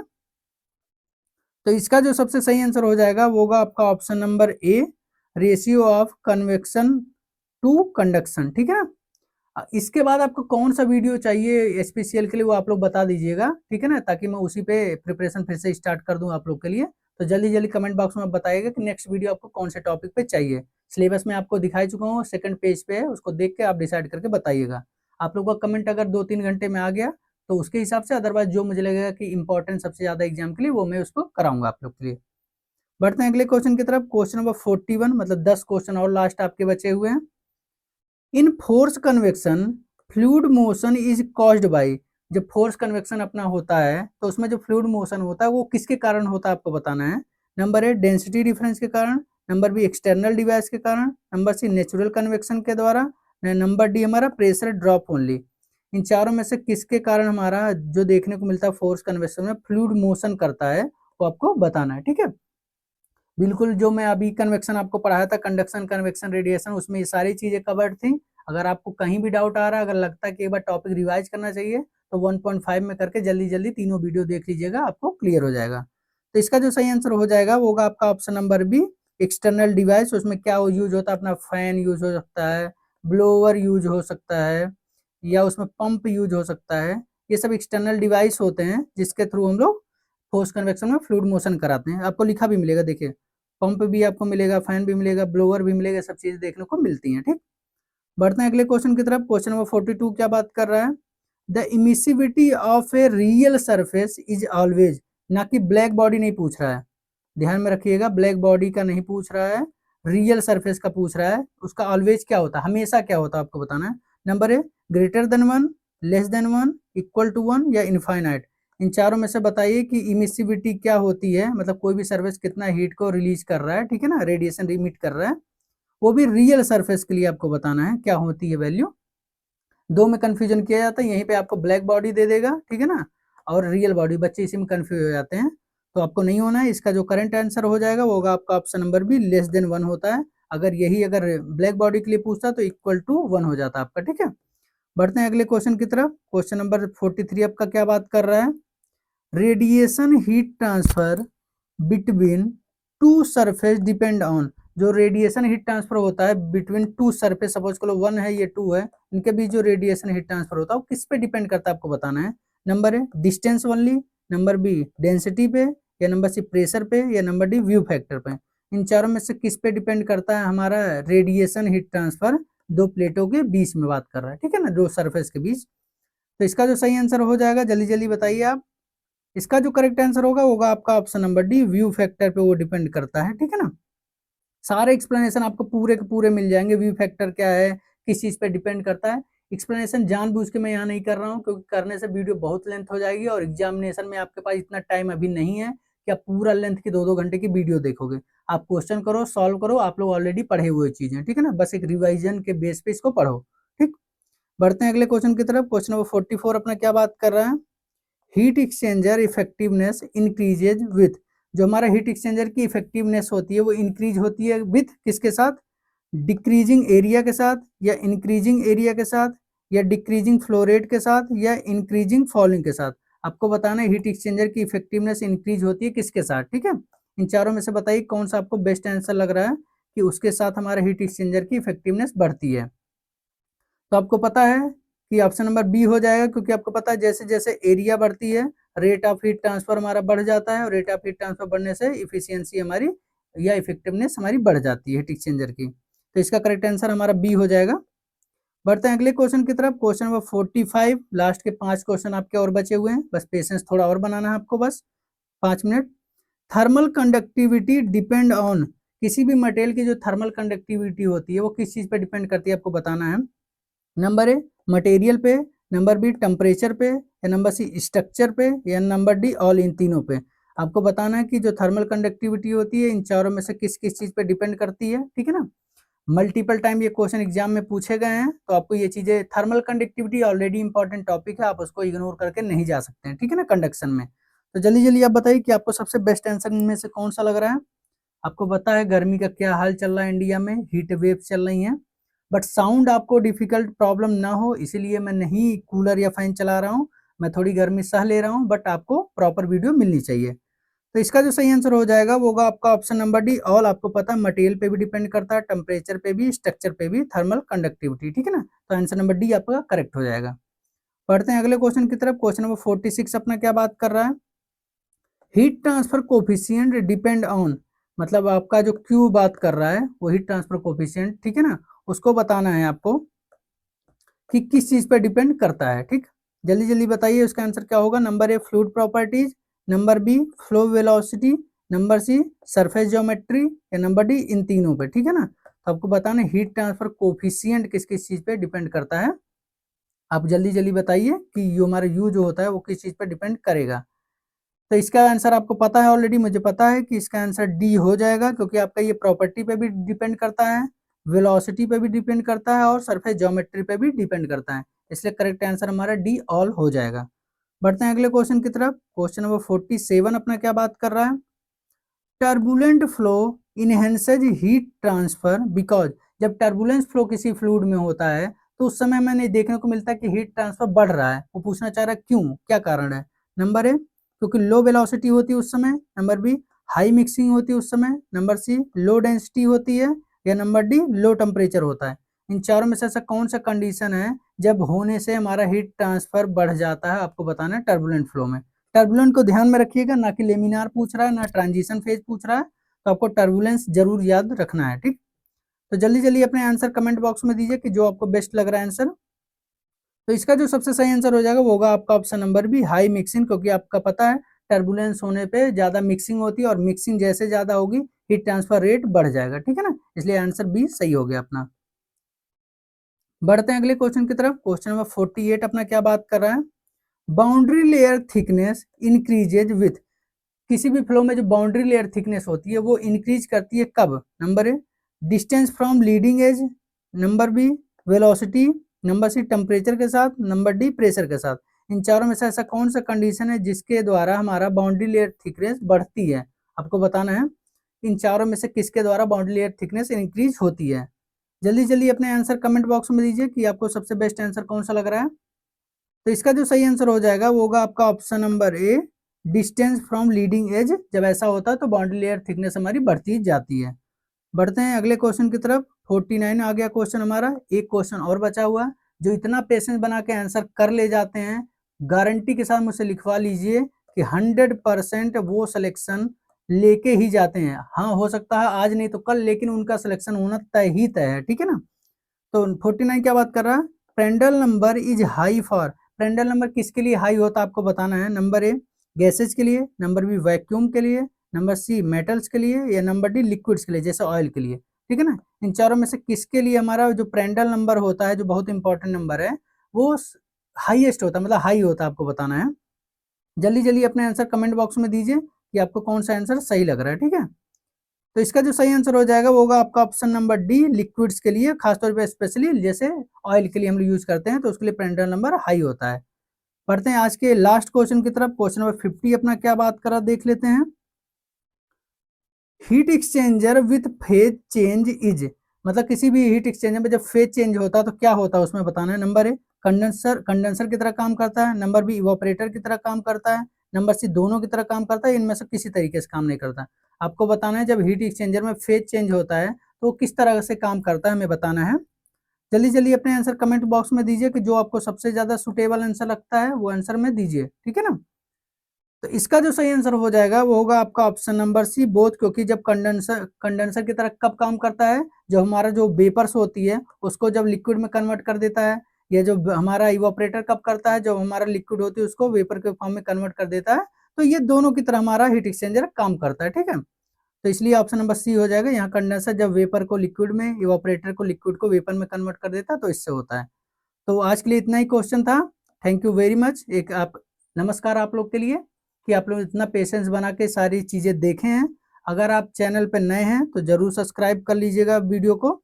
तो इसका जो सबसे सही आंसर हो जाएगा वो होगा आपका option number A, ratio of convection to conduction. ठीक है ना, इसके बाद आपको कौन सा वीडियो चाहिए एसपीसीएल के लिए वो आप लोग बता दीजिएगा, ठीक है ना, ताकि मैं उसी पे प्रिपरेशन फिर से स्टार्ट कर दूं आप लोग के लिए। तो जल्दी जल्दी कमेंट बॉक्स में बताइएगा कि नेक्स्ट वीडियो आपको कौन से टॉपिक पे चाहिए। सिलेबस में आपको दिखाई चुका हूँ, सेकंड पेज पे है, उसको देख के आप डिसाइड करके बताइएगा। आप लोग का कमेंट अगर 2-3 घंटे में आ गया तो उसके हिसाब से, अदरवाइज जो मुझे लगेगा कि इंपॉर्टेंट सबसे ज्यादा एग्जाम के लिए वो मैं उसको कराऊंगा आप लोग के लिए। बढ़ते हैं अगले क्वेश्चन की तरफ। क्वेश्चन नंबर 41, मतलब 10 क्वेश्चन और लास्ट आपके बचे हुए हैं। In force convection fluid motion is caused by, जब फोर्स कन्वेक्शन अपना होता है तो उसमें जो फ्लूइड मोशन होता है वो किसके कारण होता है आपको बताना है। नंबर ए, डेंसिटी डिफरेंस के कारण, नंबर बी, एक्सटर्नल डिवाइस के कारण, नंबर सी, नेचुरल कन्वेक्शन के द्वारा, नंबर डी हमारा प्रेशर ड्रॉप ओनली। इन चारों में से किसके कारण हमारा जो देखने को मिलता है फोर्स कन्वेक्शन में फ्लूइड मोशन करता है वो आपको बताना है। ठीक है, बिल्कुल जो मैं अभी कन्वेक्शन आपको पढ़ाया था, कंडक्शन, कन्वेक्शन, रेडिएशन, उसमें ये सारी चीजें कवर्ड थी। अगर आपको कहीं भी डाउट आ रहा है, अगर लगता है कि एक बार टॉपिक रिवाइज करना चाहिए, तो 1.5 में करके जल्दी जल्दी तीनों वीडियो देख लीजिएगा, आपको क्लियर हो जाएगा। तो इसका जो सही आंसर हो जाएगा वो होगा आपका option number B, external device. उसमें क्या यूज होता है अपना, फैन यूज हो सकता है, ब्लोअर यूज हो सकता है, या उसमें पंप यूज हो सकता है। ये सब एक्सटर्नल डिवाइस होते हैं जिसके थ्रू हम लोग फोर्स कन्वेक्शन में फ्लूइड मोशन कराते हैं। आपको लिखा भी मिलेगा, देखिए पंप भी आपको मिलेगा, फैन भी मिलेगा, ब्लोअर भी मिलेगा, सब चीजें देखने को मिलती हैं। ठीक, बढ़ते हैं अगले क्वेश्चन की तरफ। क्वेश्चन नंबर 42 क्या बात कर रहा है? The emissivity of a real surface is always, ना कि ब्लैक बॉडी नहीं पूछ रहा है, ध्यान में रखिएगा, ब्लैक बॉडी का नहीं पूछ रहा है, रियल सरफेस का पूछ रहा है। उसका ऑलवेज क्या होता है, हमेशा क्या होता है आपको बताना है। Number A greater than 1, less than 1, equal to 1 या इनफाइनाइट। इन चारों में से बताइए कि इमिसिविटी क्या होती है, मतलब कोई भी सरफेस कितना हीट को रिलीज कर रहा है, ठीक है ना, रेडिएशन इमिट कर रहा है, वो भी रियल सरफेस के लिए आपको बताना है क्या होती है वैल्यू। दो में कंफ्यूजन किया जाता है, यहीं पे आपको ब्लैक बॉडी दे देगा, ठीक है ना, और रियल बॉडी, बच्चे इसी में कंफ्यूज हो जाते हैं, तो आपको नहीं होना है। इसका जो करंट आंसर हो जाएगा वो होगा आपका option number B, less than 1 होता है। अगर ब्लैक बॉडी के लिए पूछता तो इक्वल टू 1 हो जाता आपका, ठीक है। बढ़ते हैं अगले क्वेश्चन की तरफ। क्वेश्चन नंबर 43 आपका क्या बात कर रहा है? Radiation heat transfer between two surface depend on, जो रेडिएशन हीट ट्रांसफर होता है बिटवीन टू सरफेस, सपोज करो 1 है ये 2 है, इनके बीच जो रेडिएशन हीट ट्रांसफर होता है वो किस पे डिपेंड करता है आपको बताना है। Number A distance only, number B density पे, या नंबर सी प्रेशर पे, या नंबर डी व्यू फैक्टर पे। इन चारों में से किस पे डिपेंड करता है हमारा रेडिएशन हीट ट्रांसफर? दो प्लेटों के बीच में बात कर रहा है, ठीक है ना, दो सरफेस के बीच। तो इसका जो सही आंसर हो जाएगा, जल्दी जल्दी बताइए आप। इसका जो करेक्ट आंसर होगा आपका option number D, view factor पे वो डिपेंड करता है, ठीक है ना। सारे एक्सप्लेनेशन आपको पूरे के पूरे मिल जाएंगे, व्यू फैक्टर क्या है, किस चीज पे डिपेंड करता है। एक्सप्लेनेशन जानबूझ के मैं यहाँ नहीं कर रहा हूँ, क्योंकि करने से वीडियो बहुत लेंथ हो जाएगी, और एग्जामिनेशन में आपके पास इतना टाइम अभी नहीं है कि आप पूरा लेंथ की 2-2 घंटे की वीडियो देखोगे। आप क्वेश्चन करो, सॉल्व करो, आप लोग ऑलरेडी पढ़े हुए चीजें, ठीक है ना, बस एक रिवाइजन के बेस पे इसको पढ़ो। ठीक, बढ़ते हैं अगले क्वेश्चन की तरफ। क्वेश्चन नंबर 44 अपना क्या बात कर रहा है? Heat exchanger effectiveness increases with, जो हमारा हीट एक्सचेंजर की इफेक्टिवनेस होती है वो इंक्रीज होती है विथ किसके साथ? डिक्रीजिंग एरिया के साथ, या इंक्रीजिंग एरिया के साथ, या डिक्रीजिंग फ्लो रेट के साथ, या इंक्रीजिंग फॉलिंग के साथ। आपको बताना है हीट एक्सचेंजर की इफेक्टिवनेस इंक्रीज होती है किसके साथ, ठीक है। इन चारों में से बताइए कौन सा आपको बेस्ट आंसर लग रहा है कि उसके साथ हमारा हीट एक्सचेंजर की इफेक्टिवनेस बढ़ती है। तो आपको पता है कि ऑप्शन नंबर बी हो जाएगा, क्योंकि आपको पता है जैसे जैसे एरिया बढ़ती है रेट ऑफ हीट ट्रांसफर हमारा बढ़ जाता है, और रेट ऑफ हीट ट्रांसफर बढ़ने से इफिशियंसी हमारी या इफेक्टिवनेस हमारी बढ़ जाती है हीट एक्सचेंजर की। तो इसका करेक्ट आंसर हमारा बी हो जाएगा। बढ़ते हैं अगले क्वेश्चन की तरफ। क्वेश्चन नंबर 45, लास्ट के 5 क्वेश्चन आपके और बचे हुए हैं, बस पेशेंस थोड़ा और बनाना है आपको, बस 5 minute. Thermal conductivity depend on, किसी भी मटेरियल की जो थर्मल कंडक्टिविटी होती है वो किस चीज पे डिपेंड करती है आपको बताना है। नंबर ए मटेरियल पे, नंबर बी टेम्परेचर पे, या नंबर सी स्ट्रक्चर पे, या नंबर डी ऑल इन तीनों पे। आपको बताना है कि जो थर्मल कंडक्टिविटी होती है इन चारों में से किस किस चीज पे डिपेंड करती है, ठीक है ना। मल्टीपल टाइम ये क्वेश्चन एग्जाम में पूछे गए हैं, तो आपको ये चीजें, thermal conductivity already important topic है, आप उसको इग्नोर करके नहीं जा सकते हैं, ठीक है ना, कंडक्शन में। तो जल्दी जल्दी आप बताइए कि आपको सबसे बेस्ट आंसर में से कौन सा लग रहा है। आपको पता है गर्मी का क्या हाल चल रहा है, इंडिया में हीट वेव चल रही हैं, बट साउंड आपको डिफिकल्ट प्रॉब्लम ना हो इसीलिए मैं नहीं कूलर या फैन चला रहा हूँ, मैं थोड़ी गर्मी सह ले रहा हूँ, बट आपको प्रॉपर वीडियो मिलनी चाहिए। तो इसका जो सही आंसर हो जाएगा वो होगा आपका ऑप्शन नंबर डी, ऑल। आपको पता है मटेरियल पे भी डिपेंड करता है, टेम्परेचर पे भी, स्ट्रक्चर पे भी, थर्मल कंडक्टिविटी, ठीक है ना। तो आंसर नंबर डी आपका करेक्ट हो जाएगा। पढ़ते हैं अगले क्वेश्चन की तरफ। क्वेश्चन नंबर 46 अपना क्या बात कर रहा है? Heat transfer coefficient depend on, मतलब आपका जो क्यू बात कर रहा है वो हीट ट्रांसफर कोफिशिएंट, ठीक है ना, उसको बताना है आपको कि किस चीज पे डिपेंड करता है। ठीक, जल्दी जल्दी बताइए उसका आंसर क्या होगा। Number A fluid properties, number B flow velocity, number C surface geometry, या नंबर डी इन तीनों पे, ठीक है ना। तो आपको बताना है हीट ट्रांसफर कोफिशिएंट किस किस चीज पे डिपेंड करता है। आप जल्दी जल्दी बताइए कि यू हमारा यू जो होता है वो किस चीज पे डिपेंड करेगा। तो इसका आंसर आपको पता है ऑलरेडी, मुझे पता है कि इसका आंसर डी हो जाएगा, क्योंकि आपका ये प्रॉपर्टी पे भी डिपेंड करता है, वेलोसिटी पे भी डिपेंड करता है, और सरफेस ज्योमेट्री पे भी डिपेंड करता है, इसलिए करेक्ट आंसर हमारा डी ऑल हो जाएगा। बढ़ते हैं अगले क्वेश्चन की तरफ। क्वेश्चन नंबर 47 अपना क्या बात कर रहा है? Turbulent flow enhances heat transfer because, जब टर्बुलेंस फ्लो किसी फ्लूइड में होता है तो उस समय मैंने देखने को मिलता है कि हीट ट्रांसफर बढ़ रहा है, वो पूछना चाह रहा है क्यों, क्या कारण है। नंबर ए क्योंकि लो वेलोसिटी होती है उस समय, नंबर बी हाई मिक्सिंग होती है उस समय, नंबर सी लो डेंसिटी होती है, या नंबर डी लो टेम्परेचर होता है। इन चारों में से ऐसा कौन सा कंडीशन है जब होने से हमारा हीट ट्रांसफर बढ़ जाता है, आपको बताना है टर्बुलेंट फ्लो में। टर्बुलेंट को ध्यान में रखिएगा, ना कि लेमिनार पूछ रहा है, ना ट्रांजिशन फेज पूछ रहा है, तो आपको टर्बुलेंस जरूर याद रखना है। ठीक, तो जल्दी जल्दी अपने आंसर कमेंट बॉक्स में दीजिए कि जो आपको बेस्ट लग रहा है आंसर। तो इसका जो सबसे सही आंसर हो जाएगा वो होगा आपका option number B, high mixing, क्योंकि आपका पता है टर्बुलेंस होने पे ज्यादा मिक्सिंग होती है और मिक्सिंग जैसे ज्यादा होगी हीट ट्रांसफर रेट बढ़ जाएगा। ठीक है ना, इसलिए आंसर बी सही हो गया अपना। बढ़ते हैं अगले क्वेश्चन की तरफ। क्वेश्चन नंबर 48 अपना क्या बात कर रहा है, boundary layer thickness increases with, किसी भी फ्लो में जो बाउंड्री लेयर थिकनेस होती है वो इंक्रीज करती है कब? Number A, distance from leading edge, number B velocity, number C temperature के साथ, नंबर डी प्रेशर के साथ। इन चारों में से ऐसा कौन सा कंडीशन है जिसके द्वारा हमारा बाउंड्री लेयर थिकनेस बढ़ती है? आपको बताना है इन चारों में से किसके द्वारा बाउंड्री लेयर थिकनेस इंक्रीज होती है। जल्दी जल्दी अपने आंसर कमेंट बॉक्स में दीजिए कि आपको सबसे बेस्ट आंसर कौन सा लग रहा है। तो इसका जो सही आंसर हो जाएगा वो होगा आपका option number A, distance from leading as. जब ऐसा होता है तो बाउंड्री लेयर थिकनेस हमारी बढ़ती जाती है। बढ़ते हैं अगले क्वेश्चन की तरफ। 49 आ गया क्वेश्चन हमारा, एक क्वेश्चन और बचा हुआ है। जो इतना पेशेंस बना के आंसर कर ले जाते हैं, गारंटी के साथ मुझसे लिखवा लीजिए कि 100% वो सिलेक्शन लेके ही जाते हैं। हाँ, हो सकता है आज नहीं तो कल, लेकिन उनका सिलेक्शन होना तय ही तय है। ठीक है ना, तो 49 क्या बात कर रहा है, Prandtl number is high for, Prandtl number किसके लिए हाई होता है आपको बताना है। नंबर ए गैसेज के लिए, नंबर बी वैक्यूम के लिए, नंबर सी मेटल्स के लिए, या नंबर डी लिक्विड्स के लिए जैसे ऑयल के लिए। ठीक है ना, इन चारों में से किसके लिए हमारा जो प्रेंडल नंबर होता है, जो बहुत इंपॉर्टेंट नंबर है, वो हाईएस्ट होता है, मतलब हाई होता है, आपको बताना है। जल्दी जल्दी अपने आंसर कमेंट बॉक्स में दीजिए कि आपको कौन सा आंसर सही लग रहा है। ठीक है, तो इसका जो सही आंसर हो जाएगा वो होगा आपका ऑप्शन नंबर डी, लिक्विड्स के लिए, खासतौर पे स्पेशली जैसे ऑयल के लिए हम लोग यूज करते हैं तो उसके लिए प्रेंडल नंबर हाई होता है। पढ़ते हैं आज के लास्ट क्वेश्चन की तरफ। क्वेश्चन नंबर 50 अपना क्या बात कर रहा देख लेते हैं। Heat exchanger with phase change is, मतलब किसी भी हीट एक्सचेंजर में जब फेज चेंज होता है तो क्या होता है उसमें बताना है। नंबर ए कंडेंसर, कंडेंसर की तरह काम करता है, नंबर बी इवापोरेटर की तरह काम करता है, नंबर सी दोनों की तरह काम करता है, इनमें से किसी तरीके से काम नहीं करता। आपको बताना है जब हीट एक्सचेंजर में फेज चेंज होता है तो वो किस तरह से काम करता है, हमें बताना है। जल्दी जल्दी अपने आंसर कमेंट बॉक्स में दीजिए कि जो आपको सबसे ज्यादा सुटेबल आंसर लगता है वो आंसर में दीजिए। ठीक है ना, तो इसका जो सही आंसर हो जाएगा वो होगा आपका ऑप्शन नंबर सी, बोथ, क्योंकि जब कंडेंसर कंडेंसर की तरह कब काम करता है, जब हमारा जो वेपर्स होती है उसको जब लिक्विड में कन्वर्ट कर देता है, या जो हमारा इवापोरेटर कब करता है, जब हमारा लिक्विड होती है उसको वेपर के फॉर्म में कन्वर्ट कर देता है। तो ये दोनों की तरह हमारा हीट एक्सचेंजर काम करता है। ठीक है, तो इसलिए ऑप्शन नंबर सी हो जाएगा। यहाँ कंडेंसर जब वेपर को लिक्विड में, इवापोरेटर को लिक्विड को वेपर में कन्वर्ट कर देता है तो इससे होता है। तो आज के लिए इतना ही क्वेश्चन था। Thank you very much. एक आप नमस्कार आप लोग के लिए कि आप लोग इतना पेशेंस बना के सारी चीज़ें देखे हैं। अगर आप चैनल पर नए हैं तो जरूर सब्सक्राइब कर लीजिएगा वीडियो को,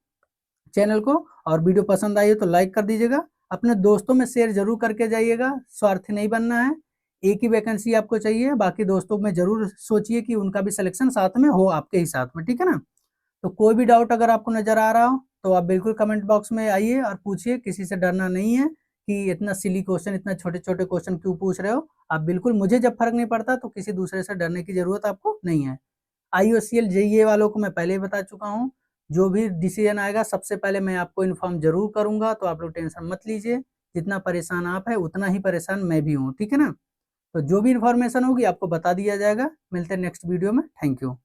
चैनल को, और वीडियो पसंद आई हो तो लाइक कर दीजिएगा। अपने दोस्तों में शेयर जरूर करके जाइएगा, स्वार्थी नहीं बनना है। एक ही वैकेंसी आपको चाहिए, बाकी दोस्तों में जरूर सोचिए कि उनका भी सिलेक्शन साथ में हो आपके ही साथ में। ठीक है ना, तो कोई भी डाउट अगर आपको नजर आ रहा हो तो आप बिल्कुल कमेंट बॉक्स में आइए और पूछिए, किसी से डरना नहीं है कि इतना सिली क्वेश्चन, इतना छोटे छोटे क्वेश्चन क्यों पूछ रहे हो। आप बिल्कुल, मुझे जब फर्क नहीं पड़ता तो किसी दूसरे से डरने की जरूरत आपको नहीं है। IOCL JEE वालों को मैं पहले ही बता चुका हूँ, जो भी डिसीजन आएगा सबसे पहले मैं आपको इन्फॉर्म जरूर करूंगा, तो आप लोग टेंशन मत लीजिए। जितना परेशान आप है उतना ही परेशान मैं भी हूँ। ठीक है ना, तो जो भी इन्फॉर्मेशन होगी आपको बता दिया जाएगा। मिलते हैं नेक्स्ट वीडियो में। Thank you.